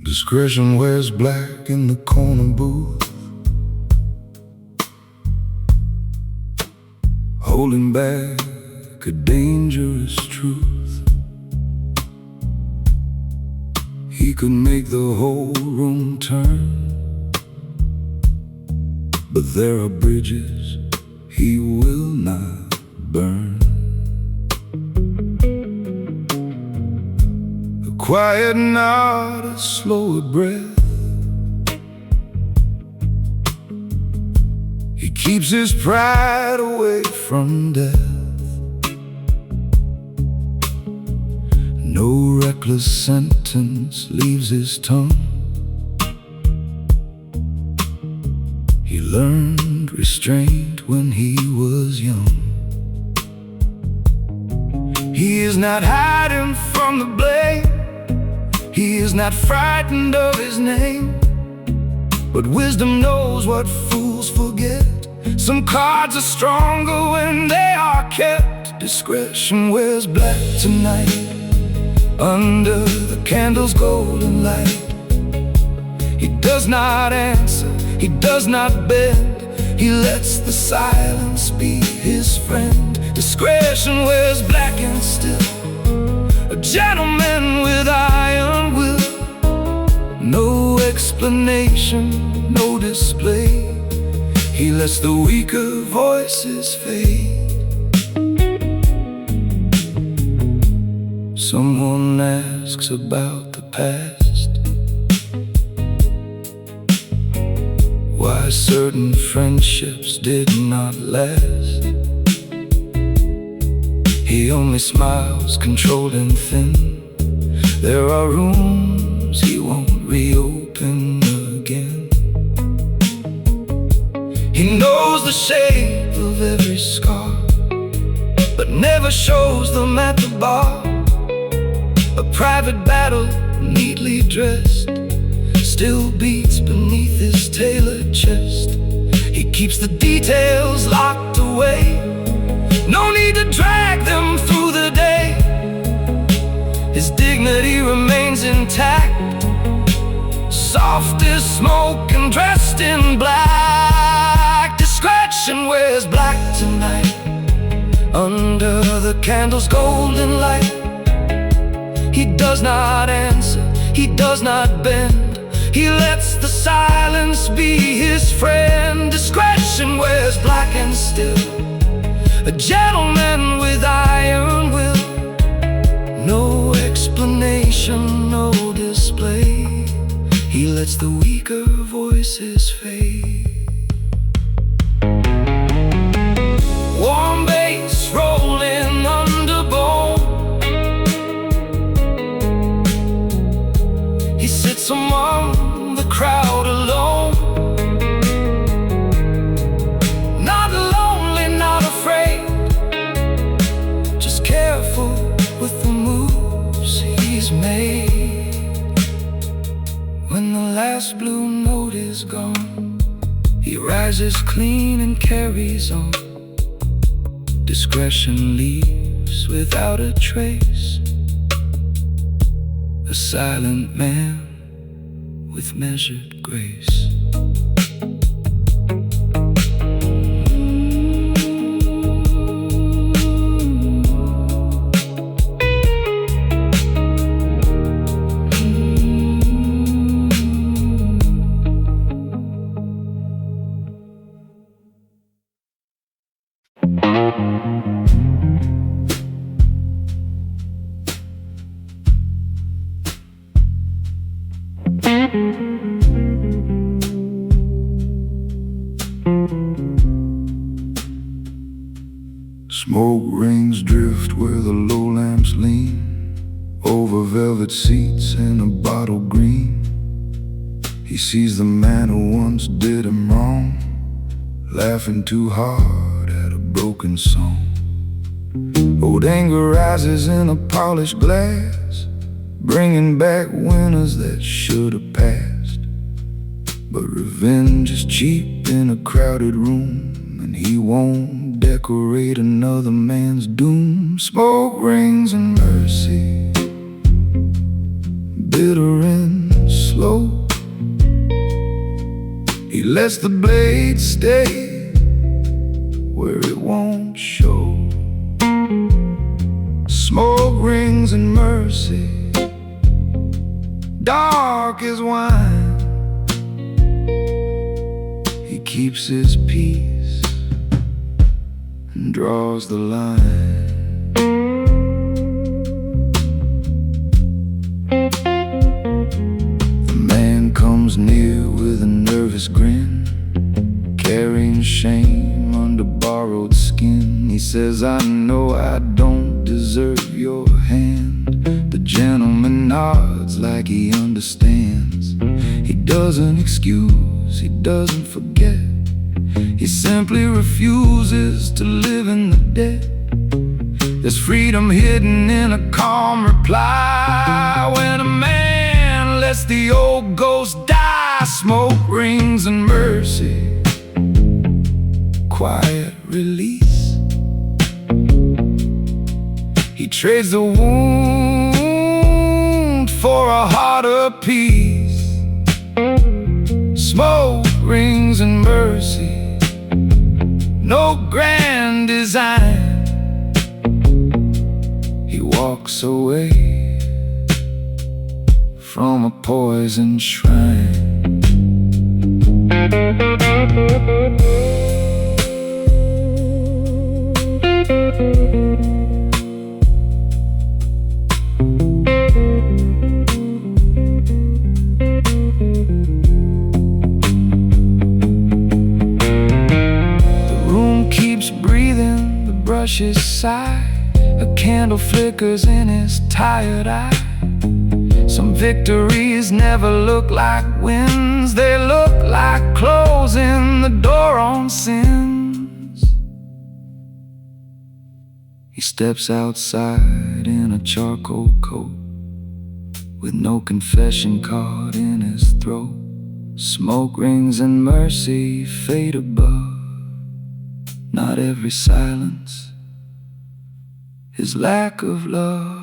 Discretion wears black in the corner booth, holding back a dangerous truth. he could make the whole room turn. But there are bridges he will not burn. A quiet nod, a slower breath. He keeps his pride away from death. No reckless sentence leaves his tongue. He learned restraint when he was young. He is not hiding from the blame. He is not frightened of his name. But wisdom knows what fools forget. Some cards are stronger when they are kept. Discretion wears black tonight, under the candle's golden light. He does not answer, he does not bend. He lets the silence be his friend. Discretion wears black and still, a gentleman with iron will. No explanation, no display. He lets the weaker voices fade. Someone asks about the past, why certain friendships did not last. He only smiles, controlled and thin. There are rooms he won't reopen again. He knows the shape of every scar, but never shows them at the bar. A private battle, neatly dressed, still beats beneath his tailored chest. He keeps the details locked away. No need to drag them through the day. His dignity remains intact, soft as smoke and dressed in black. Discretion wears black tonight, under the candle's golden light. He does not answer, he does not bend. He lets the silence be his friend. Discretion wears black and still, a gentleman with iron will. No explanation, no display. He lets the weaker voices fade. Warm bass rolling under bone. He sits among the crowd alone. Not lonely, not afraid, just careful with the moves he's made. When the last blue note is gone, he rises clean and carries on. Discretion leaves without a trace, a silent man with measured grace. Smoke rings drift where the low lamps lean, over velvet seats in a bottle green. He sees the man who once did him wrong, laughing too hard at a broken song. Old anger rises in a polished glass, bringing back winners that should have passed. But revenge is cheap in a crowded room, and he won't decorate another man's doom. Smoke rings and mercy, bitter and slow. He lets the blade stay where it won't show. Smoke rings and mercy, dark as wine. He keeps his peace and draws the line. The man comes near with a nervous grin, carrying shame under borrowed skin. He says, I know I don't deserve your hand. The gentleman nods like he understands. He doesn't excuse, he doesn't forget. He simply refuses to live in the debt. There's freedom hidden in a calm reply. When a man lets the old ghost die, smoke rings and mercy, quiet release. He trades the wound for a harder peace. Smoke rings and mercy, no grand design. He walks away from a poisoned shrine. Brushes sigh, a candle flickers in his tired eye. Some victories never look like wins, they look like closing the door on sins. He steps outside in a charcoal coat, with no confession card in his throat. Smoke rings and mercy fade above. Not every silence is lack of love.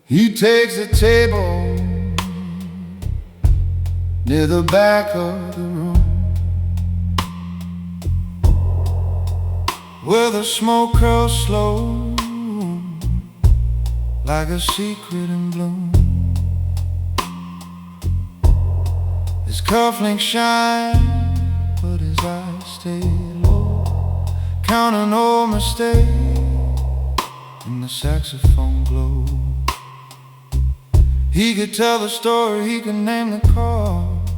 He takes a table near the back of the room, where the smoke curls slow like a secret in bloom. His cufflinks shine, but his eyes stay low, counting no mistake in the saxophone glow. He could tell the story, he could name the cause,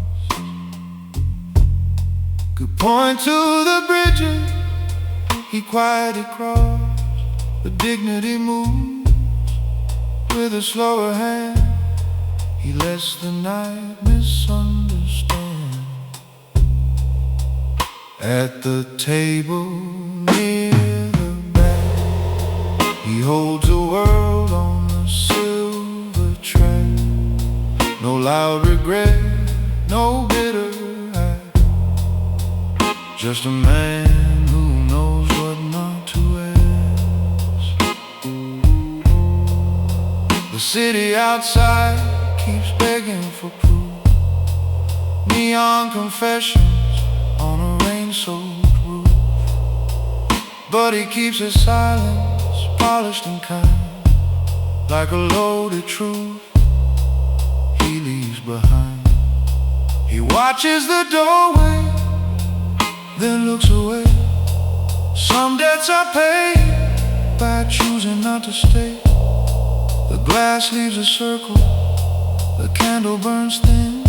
could point to the bridges he quietly crossed. The dignity moves with a slower hand. He lets the night misunderstand. At the table near the back, he holds a world on a silver track. No loud regret, no bitter act, just a man who knows what not to ask. The city outside keeps begging for proof, neon confessions on a rain-soaked roof. But he keeps his silence polished and kind, like a loaded truth he leaves behind. He watches the doorway, then looks away. Some debts are paid by choosing not to stay. The glass leaves a circle, the candle burns thin.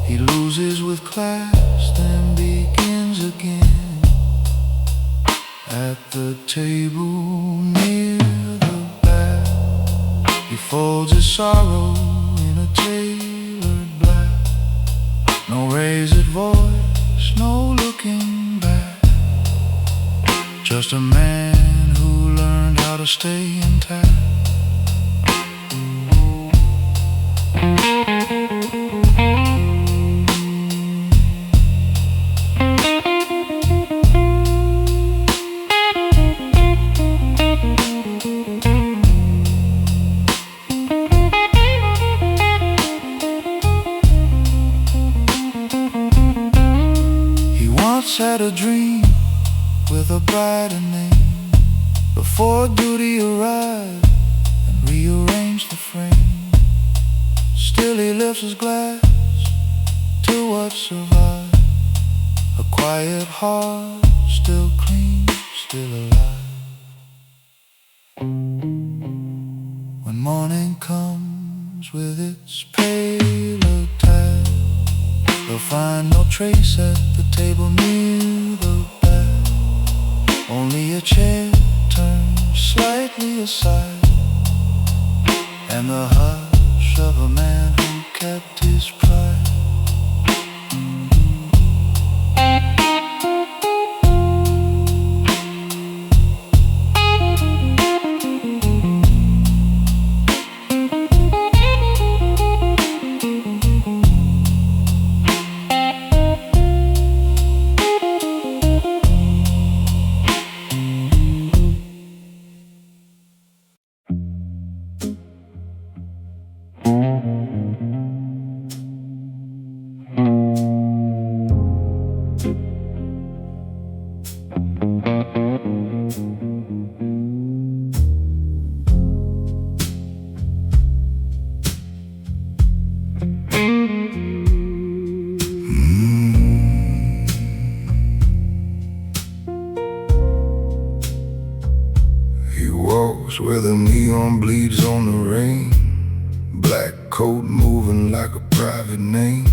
He loses with class, then begins again. At the table near the back, he folds his sorrow in a tailored black. No raised voice, no looking just a man who learned how to stay intact. Had a dream with a brighter name before duty arrived and rearranged the frame. Still he lifts his glass to what survived. A quiet heart, still clean, still alive. When morning comes with its paler tide, they'll find no trace at the table near the back. Only a chair turned slightly aside, and the hush of a man who kept his pride. Where the neon bleeds on the rain, black coat moving like a private name.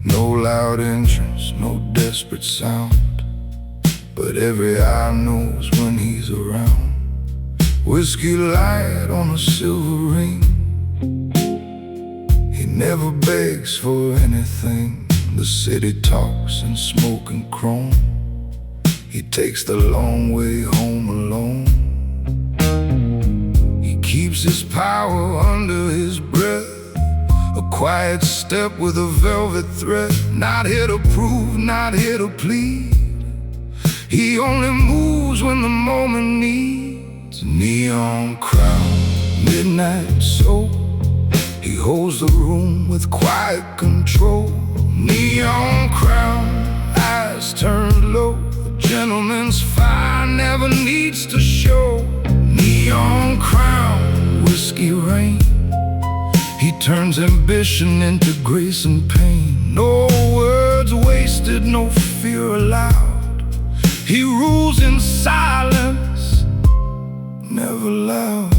No loud entrance, no desperate sound, but every eye knows when he's around. Whiskey light on a silver ring, he never begs for anything. The city talks in smoke and chrome, he takes the long way home alone. Keeps his power under his breath, a quiet step with a velvet thread. Not here to prove, not here to plead, he only moves when the moment needs. Neon crown, midnight soul, he holds the room with quiet control. Neon crown, eyes turned low, a gentleman's fire never needs to show. Neon crown, whiskey rain, he turns ambition into grace and pain. No words wasted, no fear allowed, he rules in silence, never loud.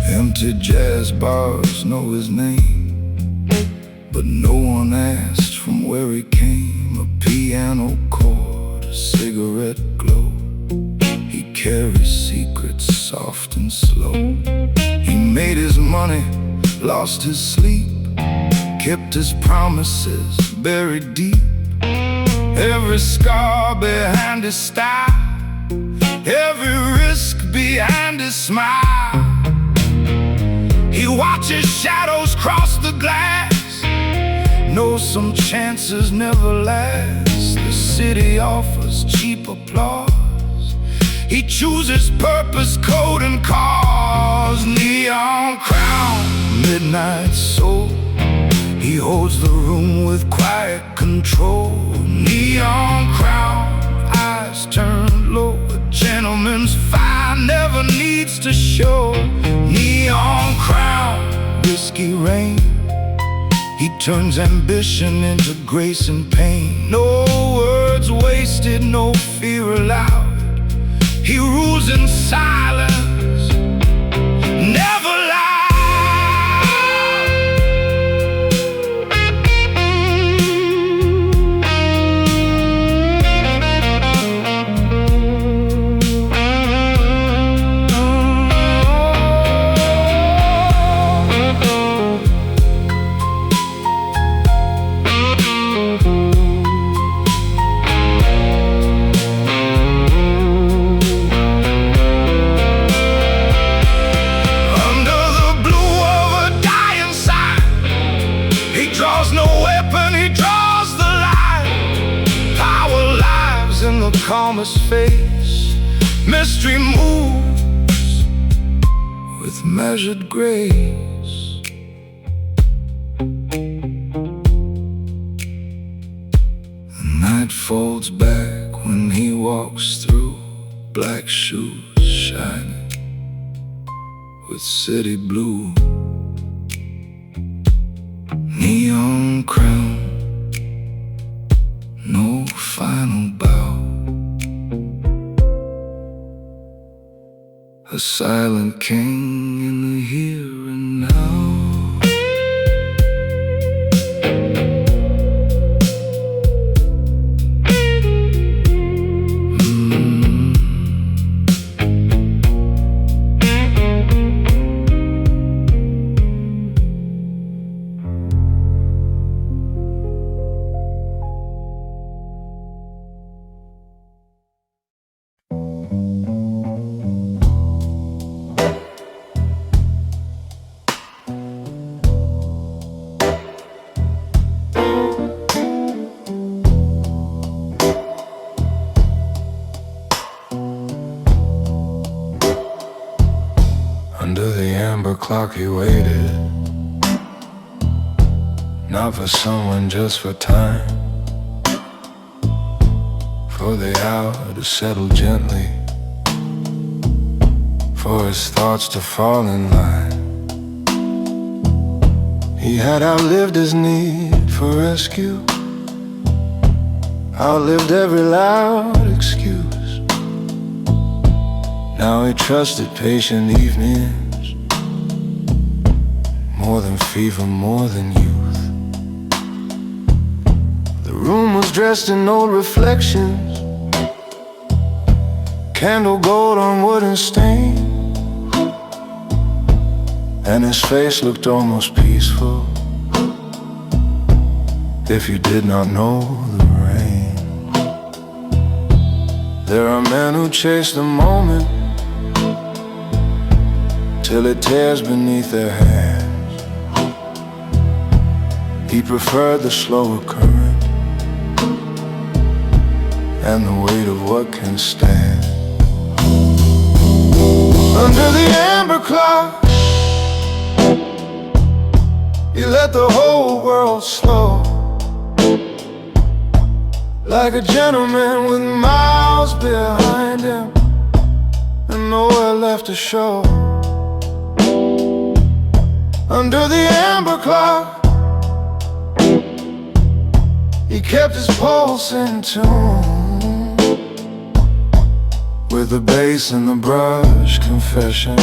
Empty jazz bars know his name, but no one asked from where he came. A piano chord, a cigarette glow, he carries secrets soft and slow. He made his money, lost his sleep, kept his promises buried deep. Every scar behind his style, every risk behind his smile. He watches shadows cross the glass, knows some chances never last. The city offers cheap applause, he chooses purpose, code, and cause. Neon crown, midnight soul, he holds the room with quiet control. Neon crown, eyes turned low, a gentleman's fire never needs to show. Neon crown, whiskey rain, he turns ambition into grace and pain. No words wasted, no fear allowed, he rules in silence, never loud. the calmest face. Mystery moves with measured grace. The night folds back when he walks through, black shoes shining with city blue. Neon crown, no final bow. A silent king in the here and now. Under the amber clock he waited, not for someone, just for time, for the hour to settle gently, for his thoughts to fall in line. He had outlived his need for rescue, outlived every loud excuse. Now he trusted patient evenings, more than fever, more than youth. The room was dressed in old reflections, candle gold on wooden stain, and his face looked almost peaceful, if you did not know the rain. There are men who chase the moment till it tears beneath their hands. He preferred the slower current and the weight of what can stand. Under the amber clock, he let the whole world slow, like a gentleman with miles behind him and nowhere left to show. Under the amber clock, he kept his pulse in tune, with the bass and the brush confession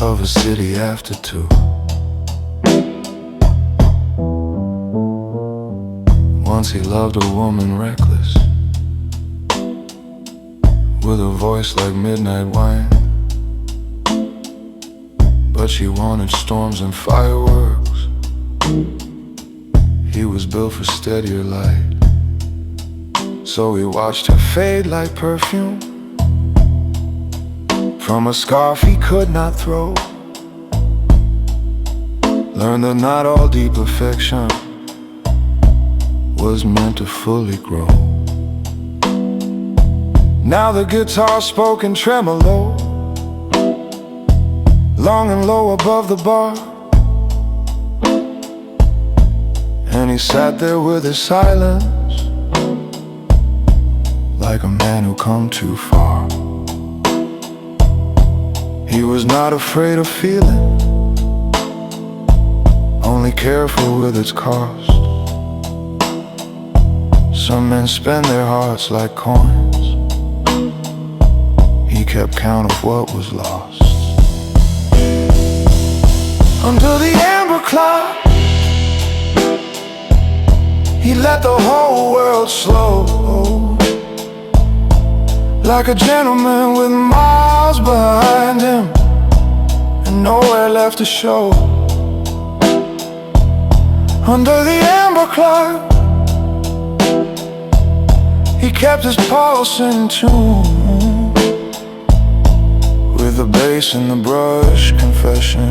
of a city after two. Once he loved a woman reckless, with a voice like midnight wine, but she wanted storms and fireworks. He was built for steadier light, so he watched her fade like perfume from a scarf he could not throw. Learned that not all deep affection was meant to fully grow. Now the guitar spoke in tremolo, long and low above the bar, and he sat there with his silence, like a man who come too far. He was not afraid of feeling, only careful with its cost. Some men spend their hearts like coins, he kept count of what was lost. Under the amber clock, he let the whole world slow, like a gentleman with miles behind him and nowhere left to show. Under the amber clock, he kept his pulse in tune, with the bass and the brush confession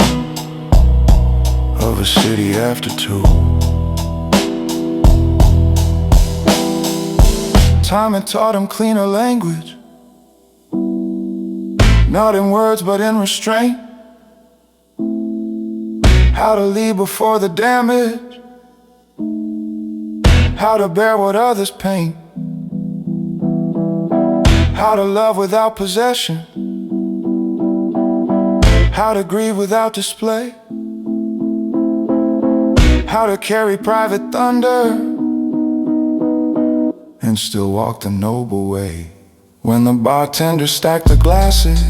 of a city after two. time it taught him cleaner language, not in words but in restraint. How to lead before the damage, how to bear what others paint, how to love without possession, how to grieve without display, how to carry private thunder and still walk the noble way. When the bartender stacked the glasses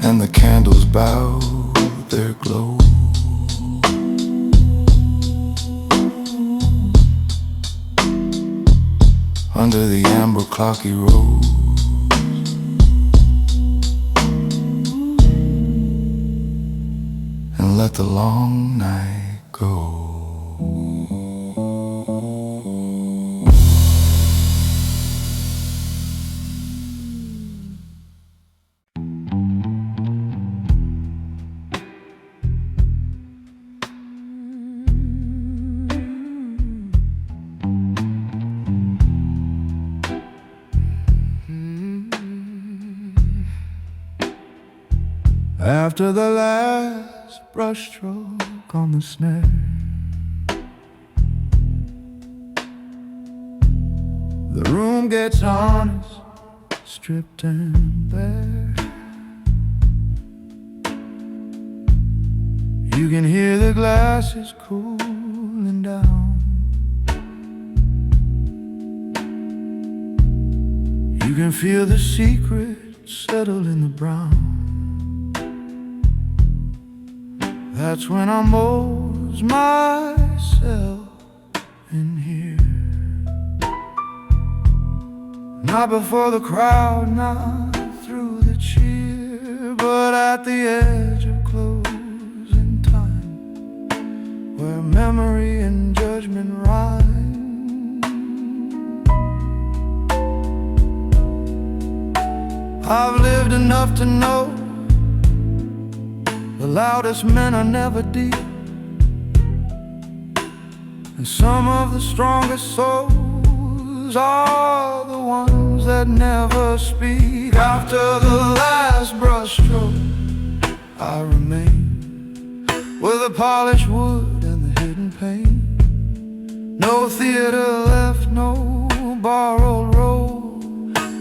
and the candles bowed their glow, under the amber clocky rose, and let the long night go. After the last brushstroke on the snare, the room gets honest, stripped and bare. You can hear the glasses cooling down. You can feel the secrets settle in the brown. That's when I mose myself in here. Not before the crowd, not through the cheer, but at the edge of closing time, where memory and judgment rhyme. I've lived enough to know the loudest men are never deep, and some of the strongest souls are the ones that never speak. After the last brushstroke, I remain with the polished wood and the hidden pain. No theater left, no borrowed role,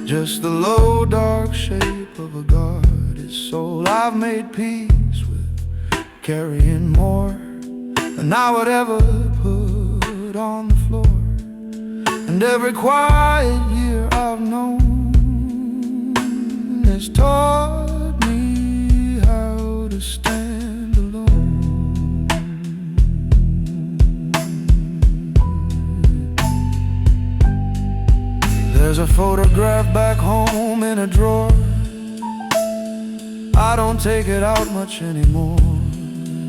just the low dark shape of a guarded soul. I've made peace carrying more than I would ever put on the floor, and every quiet year I've known has taught me how to stand alone. There's a photograph back home in a drawer. I don't take it out much anymore.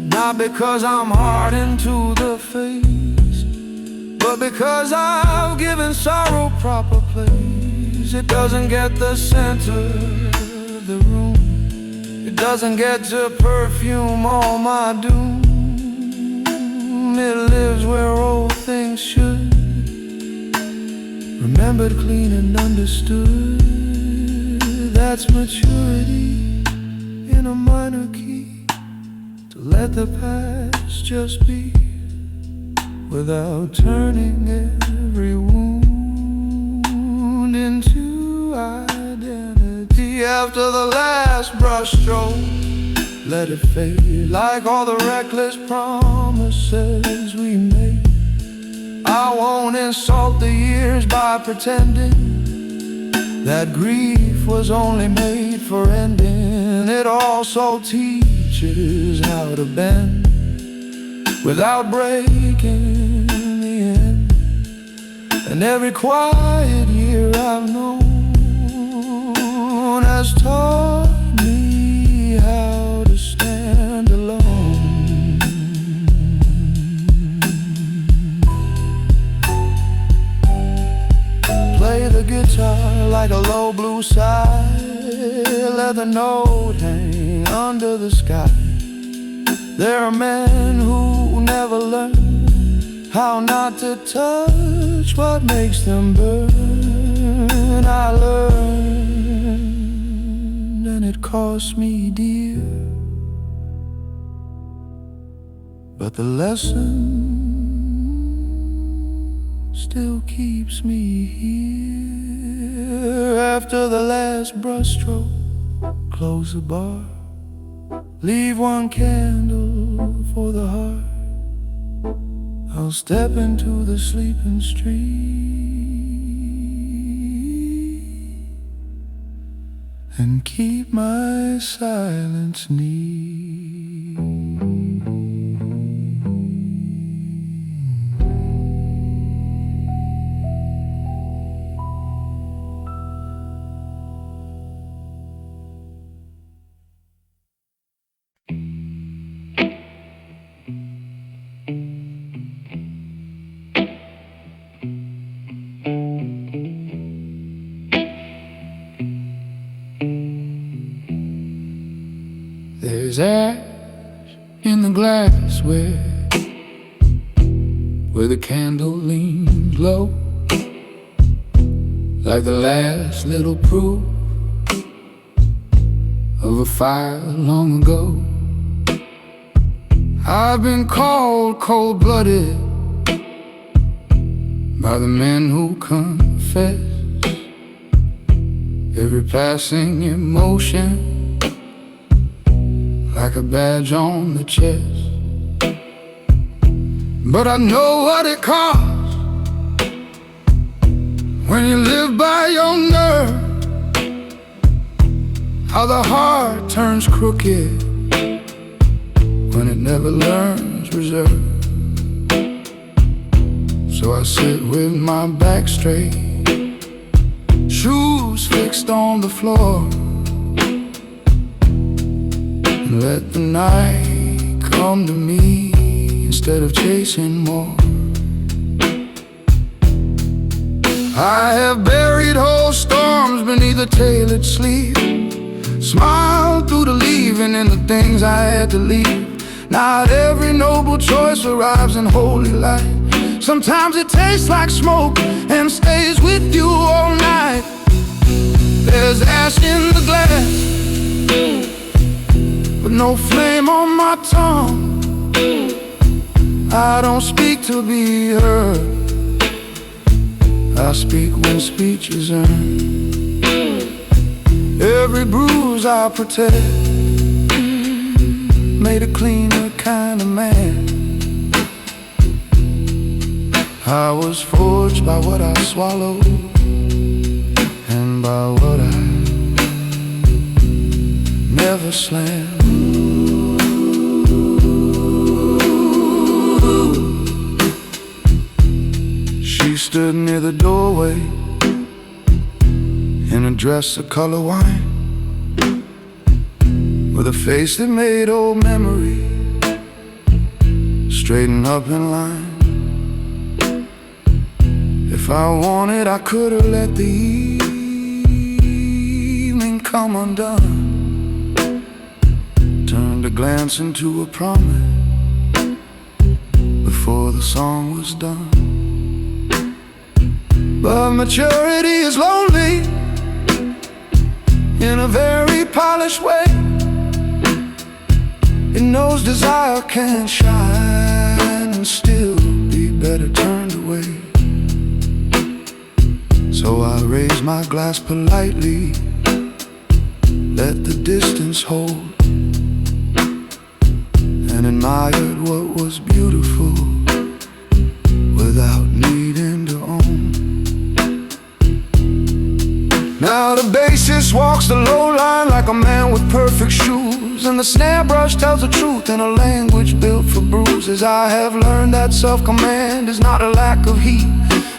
Not because I'm hardened to the face, but because I've given sorrow proper place. It doesn't get the center of the room, it doesn't get to perfume all my doom. It lives where old things should, remembered, clean and understood. That's maturity in a minor key, to let the past just be, without turning every wound into identity. After the last brushstroke, let it fade like all the reckless promises we made. I won't insult the years by pretending that grief was only made for ending. It also teaches how to bend without breaking the end. And every quiet year I've known has taught me how to stand alone. Play the guitar like a low blue sigh, let the note hang under the sky. There are men who never learn how not to touch what makes them burn. I learned, and it cost me dear, but the lesson still keeps me here. After the last brushstroke, close the bar, leave one candle for the heart. I'll step into the sleeping street and keep my silence neat. There's ash in the glass where the candle leans low, like the last little proof of a fire long ago. I've been called cold-blooded by the men who confess every passing emotion, like a badge on the chest. But I know what it costs when you live by your nerve, how the heart turns crooked when it never learns reserve. So I sit with my back straight, shoes fixed on the floor, let the night come to me instead of chasing more. I have buried whole storms beneath a tailored sleeve, smiled through the leaving and the things I had to leave. Not every noble choice arrives in holy light. Sometimes it tastes like smoke and stays with you all night. There's ash in the glass, but no flame on my tongue. I don't speak to be heard, I speak when speech is earned. Every bruise I protect made a cleaner kind of man. I was forged by what I swallowed and by what I never slammed. She stood near the doorway in a dress of color wine, with a face that made old memory straighten up in line. If I wanted, I could have let the evening come undone, turned a glance into a promise before the song was done. But maturity is lonely in a very polished way. It knows desire can shine and still be better turned away. So I raised my glass politely, let the distance hold, and admired what was beautiful without needing to own. Now the bassist walks the low line like a man with perfect shoes, and the snare brush tells the truth in a language built for bruises. I have learned that self-command is not a lack of heat.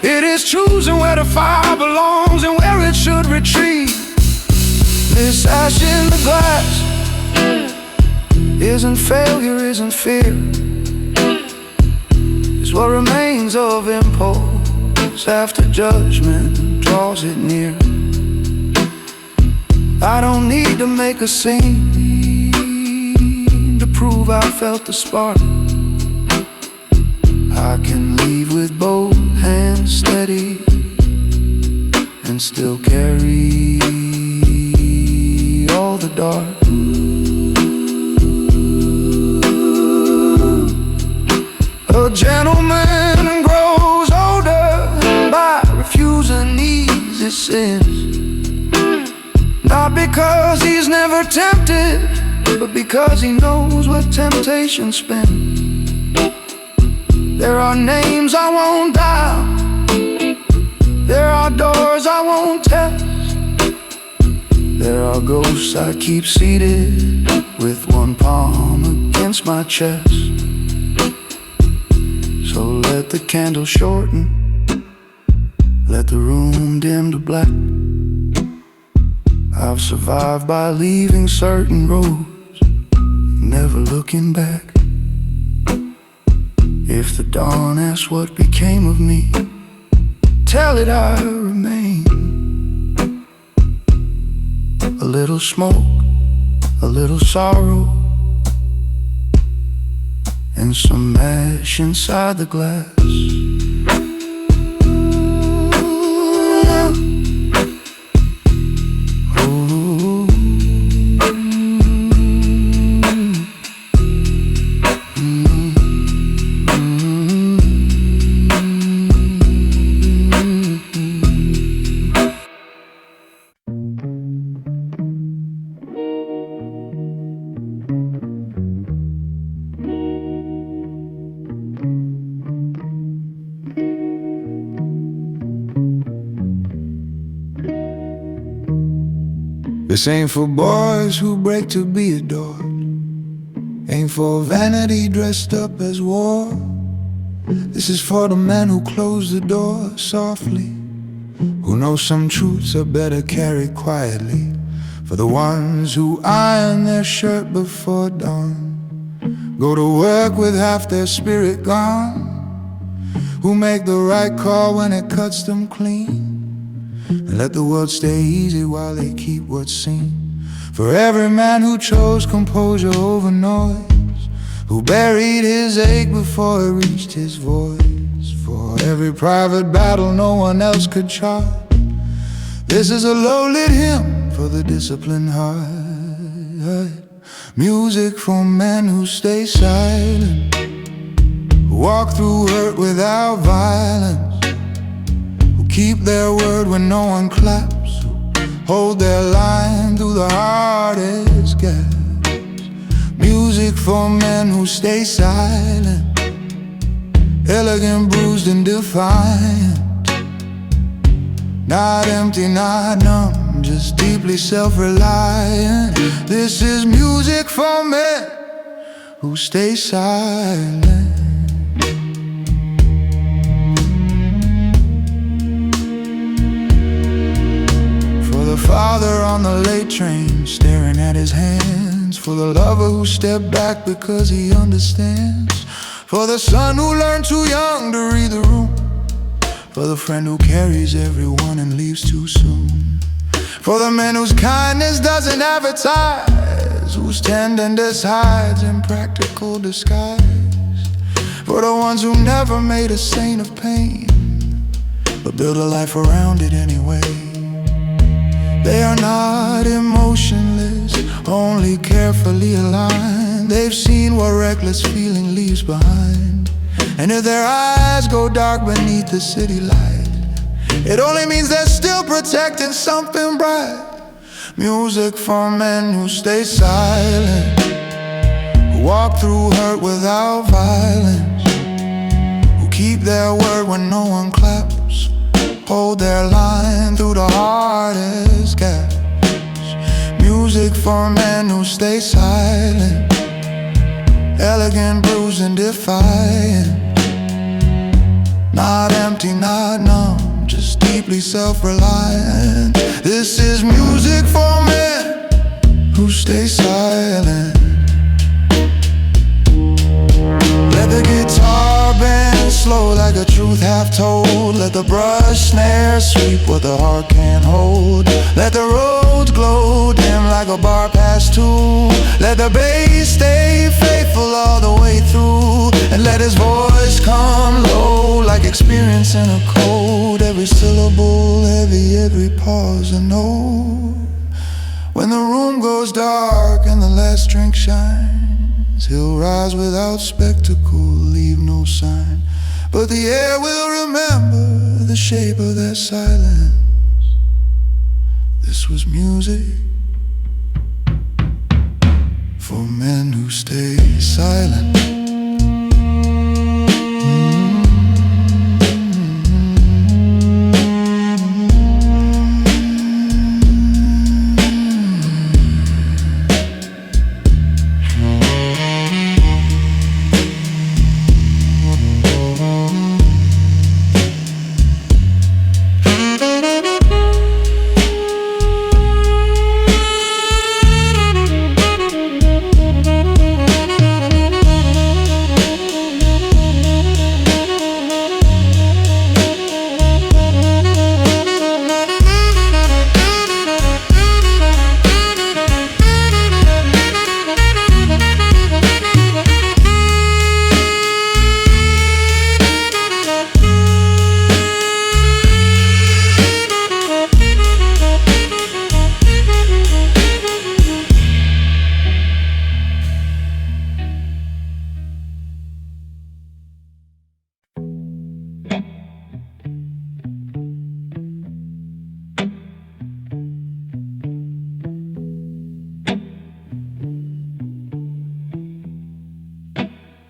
It is choosing where the fire belongs and where it should retreat. This ash in the glass isn't failure, isn't fear. It's what remains of impulse after judgment draws it near. I don't need to make a scene to prove I felt the spark. I can leave still carry all the dark. A gentleman grows older by refusing easy sins, not because he's never tempted, but because he knows what temptation's been. There are names I won't dial, there are doors I won't test, there are ghosts I keep seated with one palm against my chest. So let the candle shorten, let the room dim to black. I've survived by leaving certain roads, never looking back. If the dawn asks what became of me, tell it I remain. A little smoke, a little sorrow, and some ash inside the glass. This ain't for boys who break to be adored, ain't for vanity dressed up as war. This is for the men who close the door softly, who know some truths are better carried quietly. For the ones who iron their shirt before dawn, go to work with half their spirit gone, who make the right call when it cuts them clean, and let the world stay easy while they keep what's seen. For every man who chose composure over noise, who buried his ache before it reached his voice, for every private battle no one else could chart, this is a low-lit hymn for the disciplined heart. Music for men who stay silent, who walk through hurt without violence, keep their word when no one claps, hold their line through the hardest gaps. Music for men who stay silent, elegant, bruised and defiant, not empty, not numb, just deeply self-reliant. This is music for men who stay silent. The father on the late train staring at his hands, for the lover who stepped back because he understands, for the son who learned too young to read the room, for the friend who carries everyone and leaves too soon, for the man whose kindness doesn't advertise, whose tenderness hides in practical disguise, for the ones who never made a saint of pain, but build a life around it anyway. They are not emotionless, only carefully aligned. They've seen what reckless feeling leaves behind, and if their eyes go dark beneath the city light, it only means they're still protecting something bright. Music for men who stay silent, who walk through hurt without violence, who keep their word when no one claps, hold their line through the hardest gaps. Music for men who stay silent, elegant, bruised and defiant, not empty, not numb, just deeply self-reliant. This is music for men who stay silent. Let the guitar bend slow like a truth half told, let the brush snare sweep what the heart can't hold, let the roads glow dim like a bar past two, let the bass stay faithful all the way through, and let his voice come low like experience in a code, every syllable heavy heavy every pause. I know when the room goes dark and the last drink shines, he'll rise without spectacle, leave no sign. But the air will remember the shape of that silence. This was music for men who stay silent.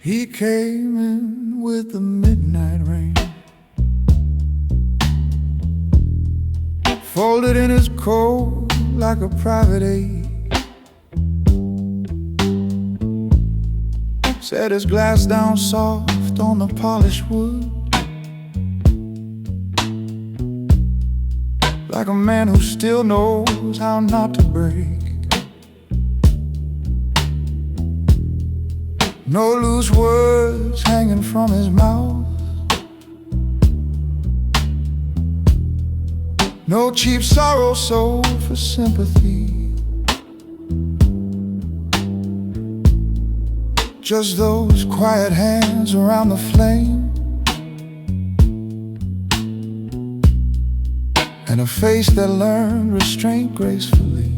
He came in with the midnight rain, folded in his coat like a private aid, set his glass down soft on the polished wood, like a man who still knows how not to break. No loose words hanging from his mouth, no cheap sorrow sold for sympathy. Just those quiet hands around the flame, and a face that learned restraint gracefully.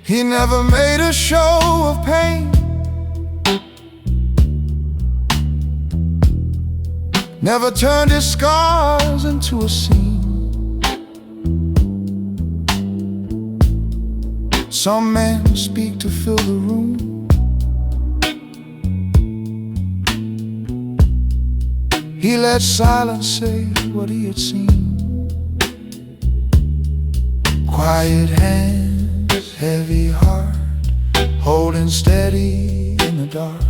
He never made a show of pain, never turned his scars into a scene. Some men speak to fill the room, he let silence say what he had seen. Quiet hands, heavy heart, holding steady in the dark.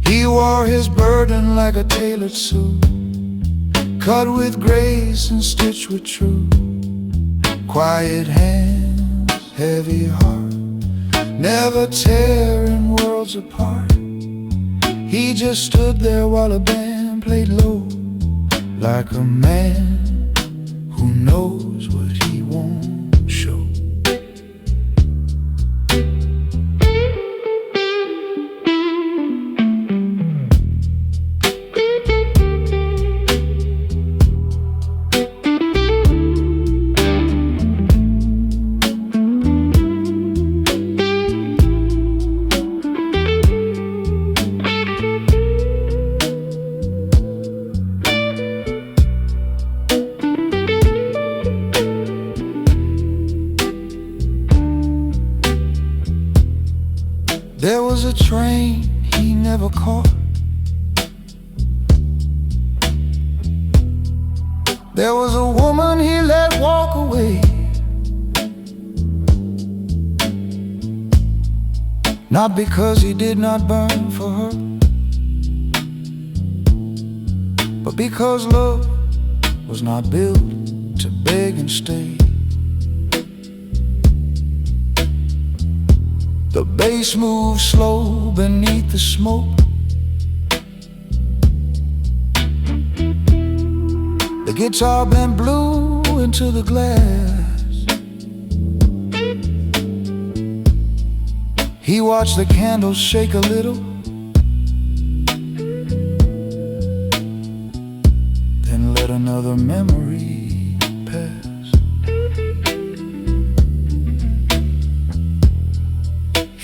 He wore his burden like a tailored suit, cut with grace and stitched with truth. Quiet hands, heavy heart, never tearing worlds apart. He just stood there while a band played low, like a man who knows what he won't show. There was a train he never caught, there was a woman he let walk away, not because he did not burn for her, but because love was not built to beg and stay. The bass moves slow beneath the smoke, the guitar bent blue into the glass. He watched the candles shake a little,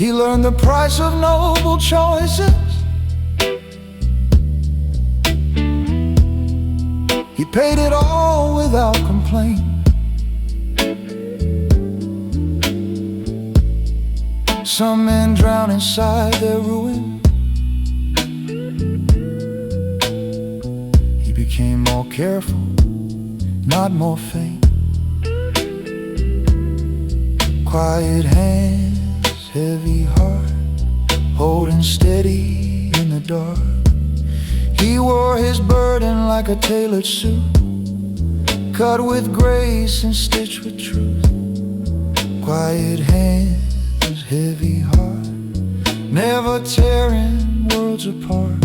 He learned the price of noble choices. He paid it all without complaint. Some men drown inside their ruin. He became more careful, not more faint. Quiet hands, heavy heart, holding steady in the dark. He wore his burden like a tailored suit, cut with grace and stitched with truth. Quiet hands, heavy heart, never tearing worlds apart.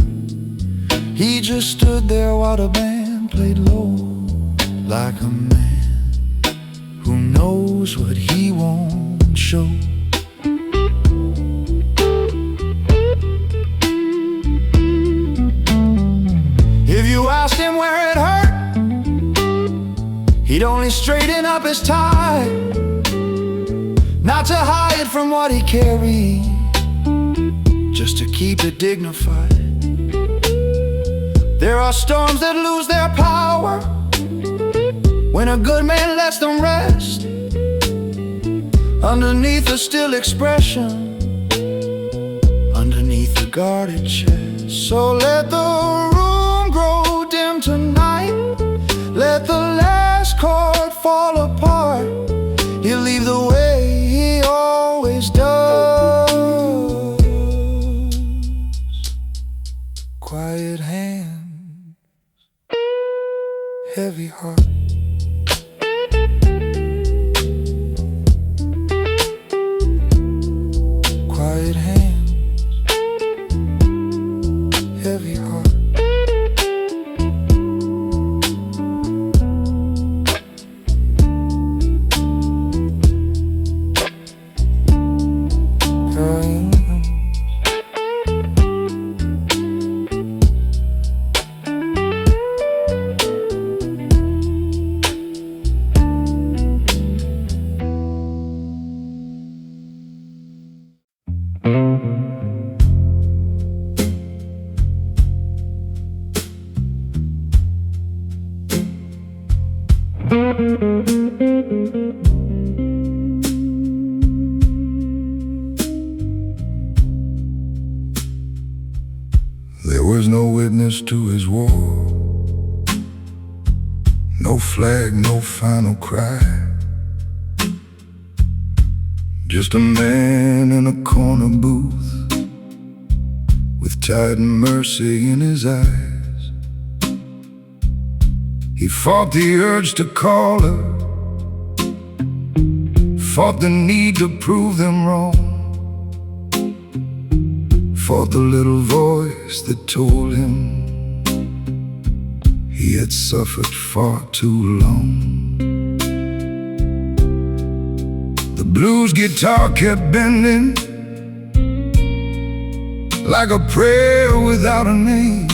He just stood there while the band played low, like a man who knows what he won't show. If you asked him where it hurt, he'd only straighten up his tie, not to hide from what he carried, just to keep it dignified. There are storms that lose their power when a good man lets them rest underneath a still expression, underneath the guarded chest. So let the room grow dim tonight, let the last chord fall apart. He'll leave the way he always does. Quiet hands, heavy heart. Quiet hands, heavy heart. There was no witness to his war, no flag, no final cry. Just a man in a corner booth with tide and mercy in his eyes. He fought the urge to call her, fought the need to prove them wrong, fought the little voice that told him he had suffered far too long. The blues guitar kept bending like a prayer without a name.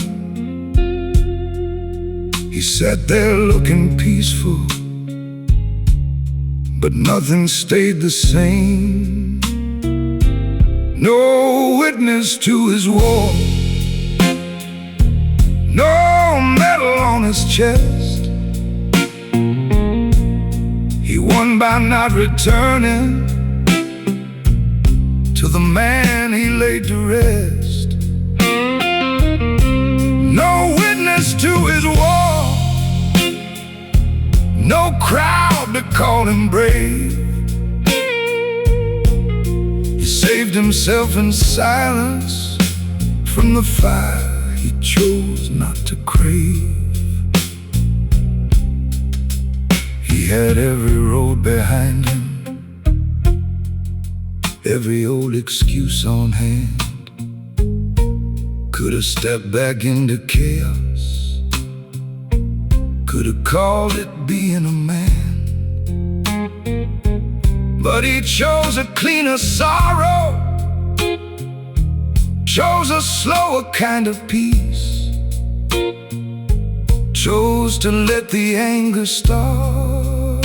He sat there looking peaceful, but nothing stayed the same. No witness to his war, no medal on his chest. He won by not returning to the man he laid to rest. No witness to his war, no crowd that called him brave. He saved himself in silence from the fire he chose not to crave. He had every road behind him, every old excuse on hand. Could have stepped back into chaos, could have called it being a man. But he chose a cleaner sorrow, chose a slower kind of peace, chose to let the anger starve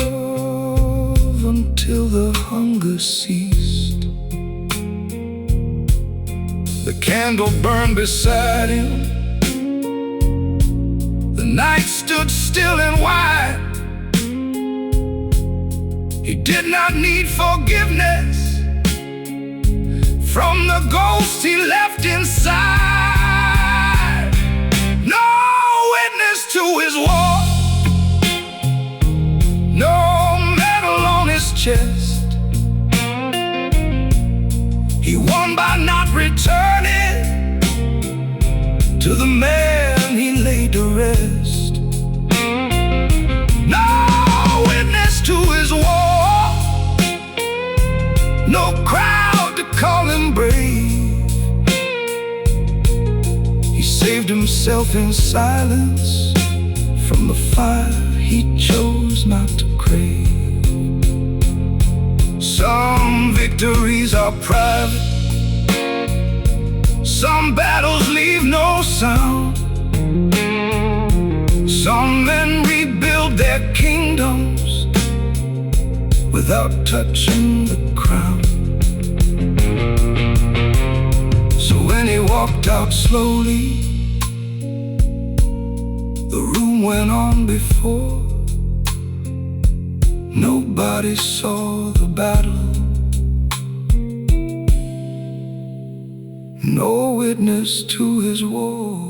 until the hunger ceased. candle burned beside him. The night stood still and white. He did not need forgiveness from the ghost he left inside. No witness to his war, no medal on his chest. He won by not returning to the man he laid to rest. No witness to his war, no crowd to call him brave. He saved himself in silence from the fire he chose not to crave. Some victories are private, some battles leave no sound. Some men rebuild their kingdoms without touching the crown. So when he walked out slowly, the room went on before. Nobody saw the battle, no witness to his war.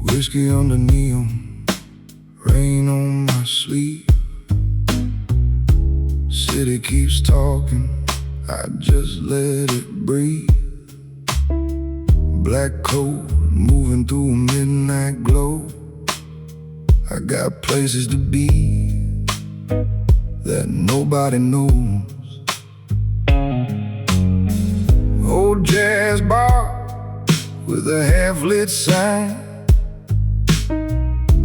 Whiskey under neon, rain on my sleeve. City keeps talking, I just let it breathe. Black coat moving through a midnight glow. I got places to be that nobody knows. Old jazz bar with a half-lit sign.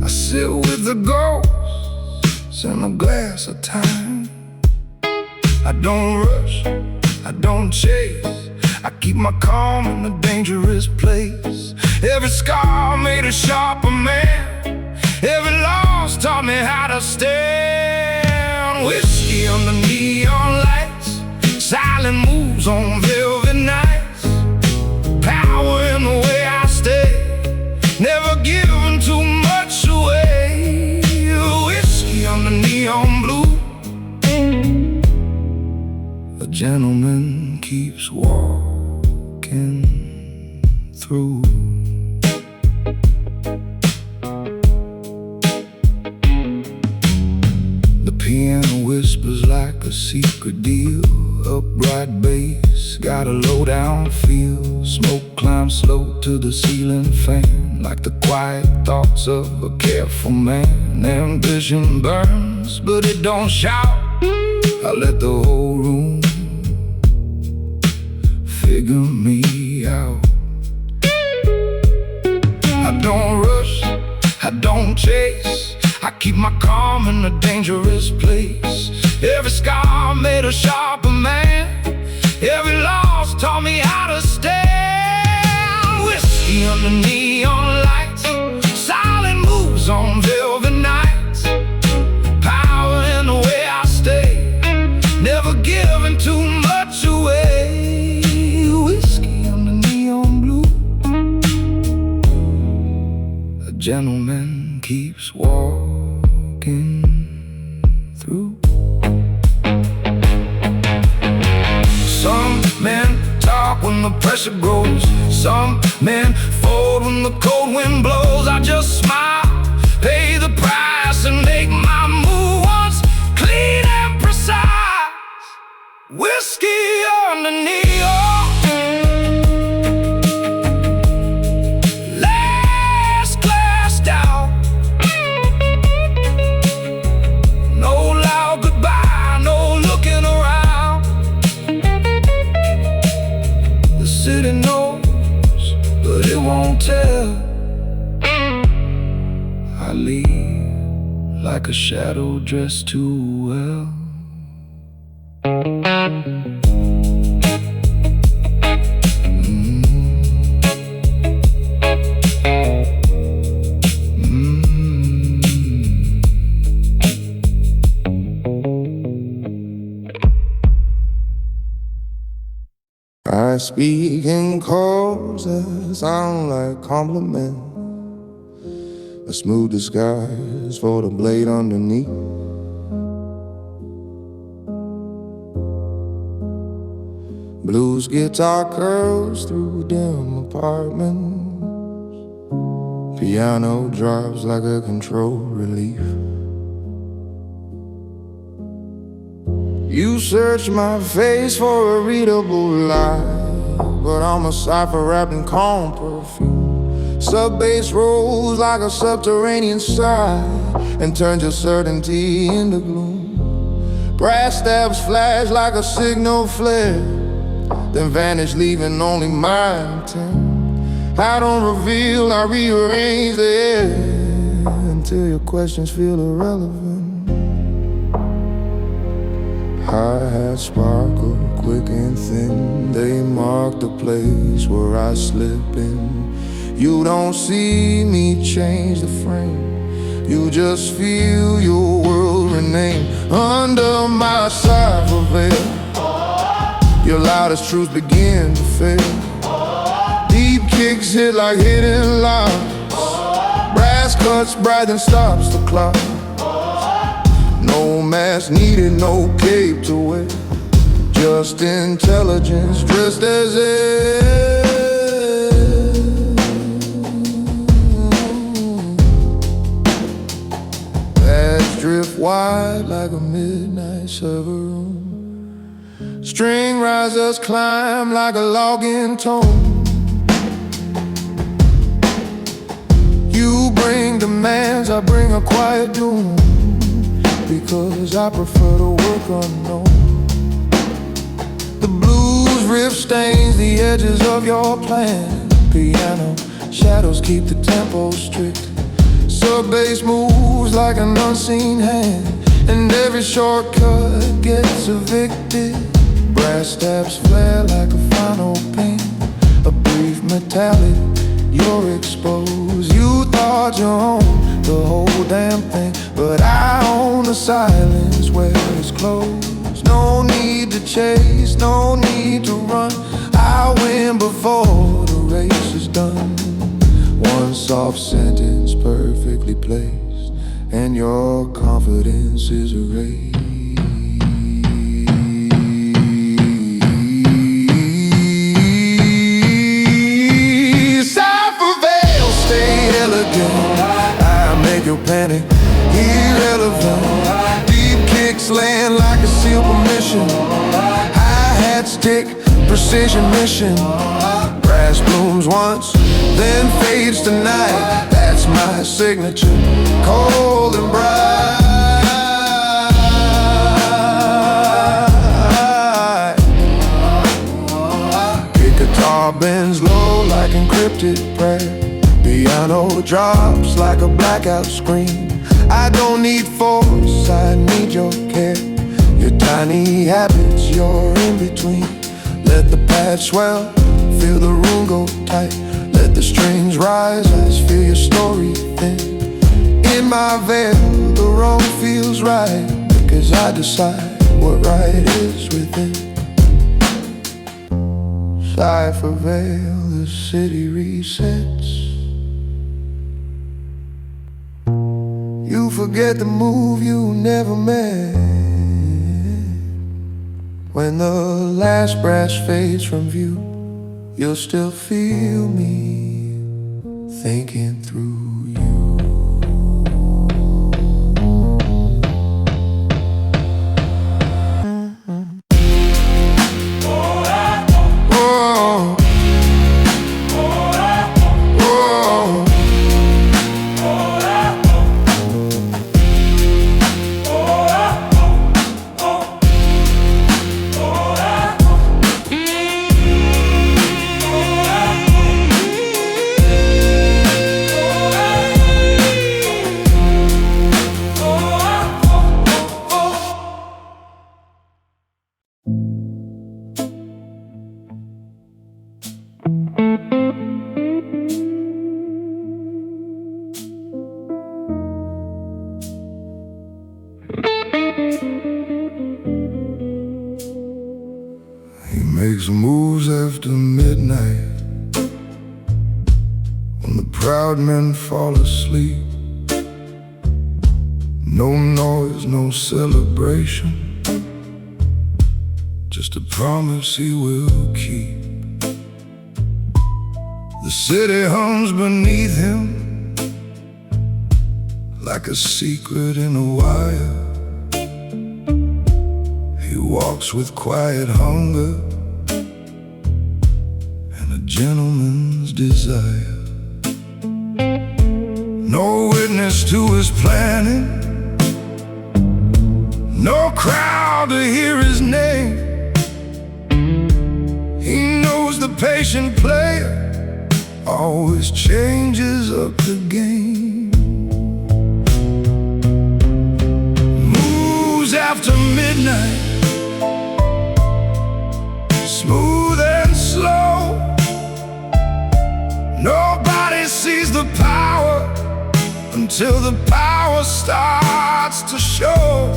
I sit with the ghosts in a glass of time. I don't rush, I don't chase, I keep my calm in a dangerous place. Every scar made a sharper man, every loss taught me how to stand. Whiskey under neon lights, silent moves on velvet nights. Power in the way I stay, never giving too much away. Whiskey under neon blue, a gentleman keeps walking through. The piano whispers like a secret deal. Upright bass, got a low-down feel. Smoke climbs slow to the ceiling fan, like the quiet thoughts of a careful man. Ambition burns, but it don't shout. I let the whole room figure me out. I don't rush, I don't chase, I keep my calm in a dangerous place. Every scar made a sharper man, every loss taught me how to stand. Whiskey under neon lights, silent moves on velvet nights. Power in the way I stay, never giving too much away. Whiskey under neon blue, a gentleman keeps walking through. Some men talk when the pressure grows, some men fold when the cold wind blows. I just smile, pay the price, and make my move once clean and precise. Whiskey under neon, last glass down. like a shadow dressed too well. I speak in chords that sound like compliments, a smooth disguise for the blade underneath. Blues guitar curls through dim apartments, piano drops like a controlled relief. You search my face for a readable lie, but I'm a cipher wrapped in calm perfume. Sub-bass rolls like a subterranean sigh and turns your certainty into gloom. Brass stabs flash like a signal flare, then vanish leaving only my intent. I don't reveal, I rearrange the air until your questions feel irrelevant. Hi-hats sparkle quick and thin, they mark the place where I slip in. You don't see me change the frame, you just feel your world rename under my cipher veil. Your loudest truths begin to fail. Deep kicks hit like hidden lines, brass cuts bright and stops the clock. No mask needed, no cape to wear, just intelligence dressed as air. Paths drift wide like a midnight server room, string risers climb like a login tone. You bring demands, I bring a quiet doom, because I prefer to work unknown. The blues riff stains the edges of your plan. Piano shadows keep the tempo strict. Sub-bass moves like an unseen hand, and every shortcut gets evicted. Brass stabs flare like a final pain, a brief metallic, you're exposed. You thought you owned the whole damn thing, but I own the silence where it's closed. No need to chase, no need to run, I win before the race is done. One soft sentence perfectly placed, and your confidence is erased. Cipher veil, stay elegant, I make your panic irrelevant. Deep kicks land like a sealed permission, hi-hats tick, precision mission. Brass blooms once, then fades tonight, that's my signature, cold and bright. Your guitar bends low like encrypted prayer, piano drops like a blackout screen. I don't need force, I need your care. Your tiny habits, you're in between. Let the pad swell, feel the room go tight. Let the strings rise, I feel your story thin. In my veil, the wrong feels right, because I decide what right is within. Cipher veil, the city resets. You forget the move you never met. When the last brass fades from view, you'll still feel me thinking through you. Takes moves after midnight, when the proud men fall asleep. No noise, no celebration, just a promise he will keep. The city hums beneath him like a secret in a wire. He walks with quiet hunger and a gentleman's desire. No witness to his planning, no crowd to hear his name. He knows the patient player always changes up the game. Moves after midnight, smooth and slow. Nobody sees the power until the power starts to show.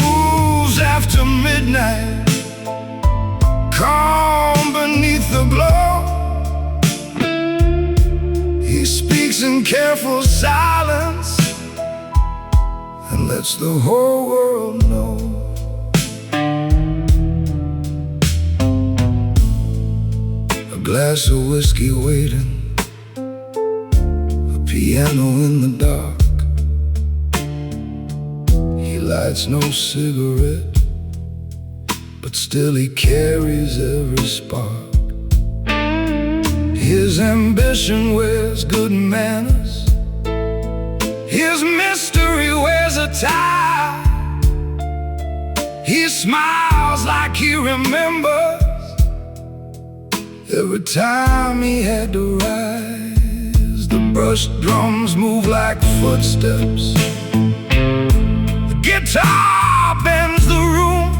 Moves after midnight, calm beneath the glow. He speaks in careful silence and lets the whole world know. A glass of whiskey waiting, a piano in the dark. He lights no cigarette, but still he carries every spark. His ambition wears good manners, his mystery wears a tie. He smiles like he remembers every time he had to rise. The brushed drums move like footsteps, the guitar bends the room.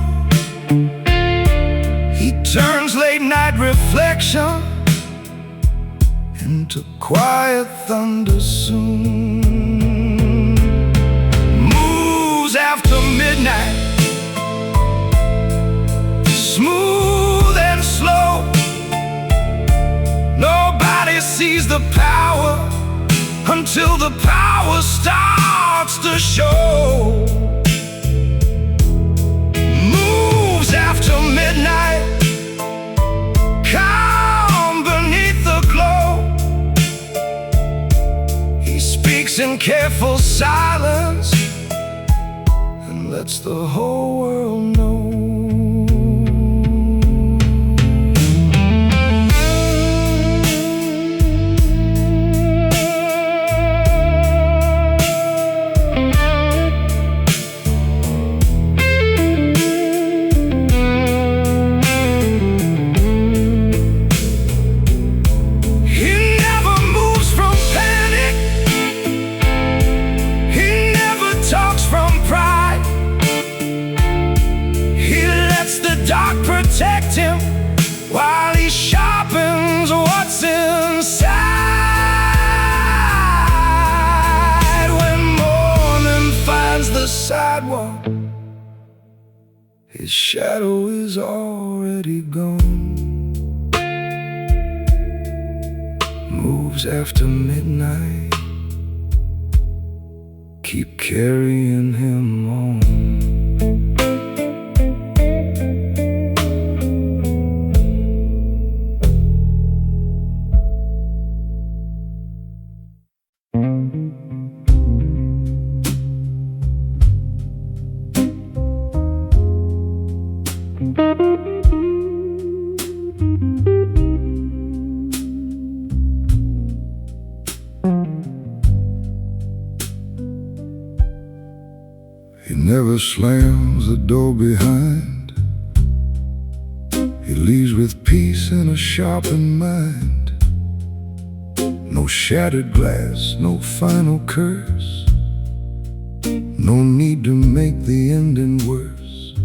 He turns late night reflection into quiet thunder soon. Moves after midnight, smooth and slow. Nobody sees the power until the power starts to show. Moves after midnight, calm beneath the glow. He speaks in careful silence and lets the whole world know. Protect him while he sharpens what's inside. When morning finds the sidewalk, his shadow is already gone. Moves after midnight, keep carrying him on. He never slams the door behind. He leaves with peace and a sharpened mind. No shattered glass, no final curse, no need to make the ending worse.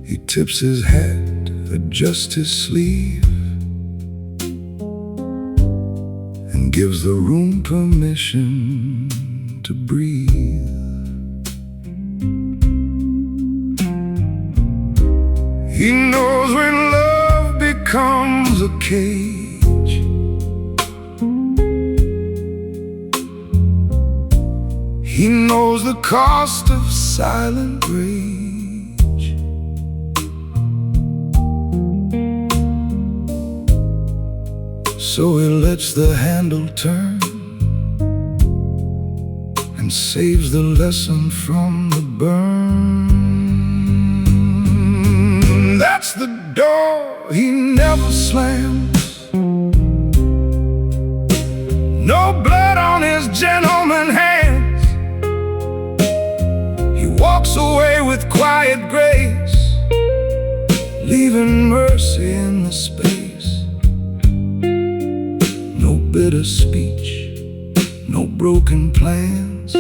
He tips his hat, adjusts his sleeve, and gives the room permission to breathe. cage. He knows the cost of silent rage. So he lets the handle turn and saves the lesson from the burn. That's the door he never slams. No blood on his gentleman hands. He walks away with quiet grace, leaving mercy in the space. No bitter speech, no broken plans,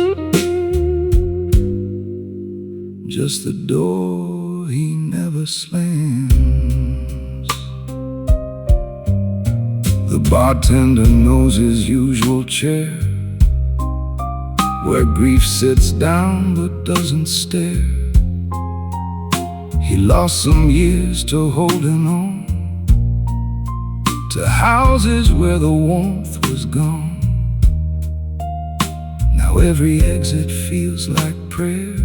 just the door he never slams. The bartender knows his usual chair, where grief sits down but doesn't stare. He lost some years to holding on to houses where the warmth was gone. Now every exit feels like prayer,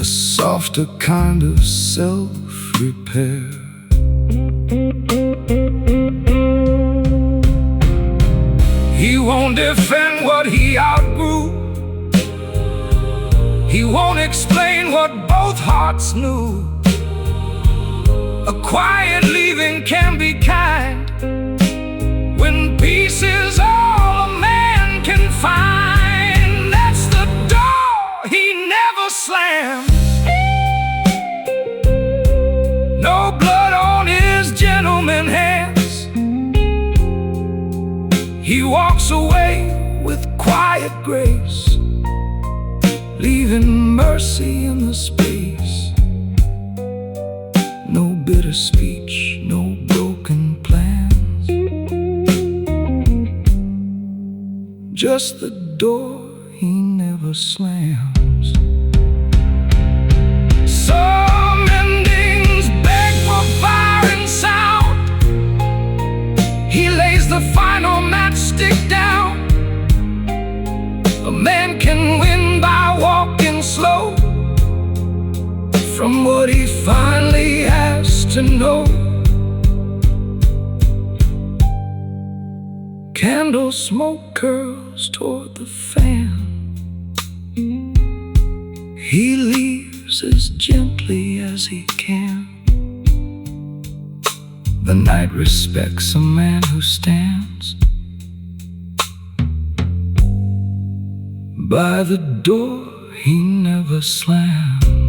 a softer kind of self-repair. He won't defend what he outgrew. He won't explain what both hearts knew. A quiet leaving can be kind when peace is all a man can find. That's the door he never slams. No blood on his gentleman hands. He walks away with quiet grace, leaving mercy in the space. No bitter speech, no broken plans, just the door he never slams. Some endings beg for fire and sound. He lays the final matchstick down. A man can win by walking slow from what he finally has to know. Candle smoke curls toward the fan. He leaves as gently as he can. The night respects a man who stands by the door he never slams.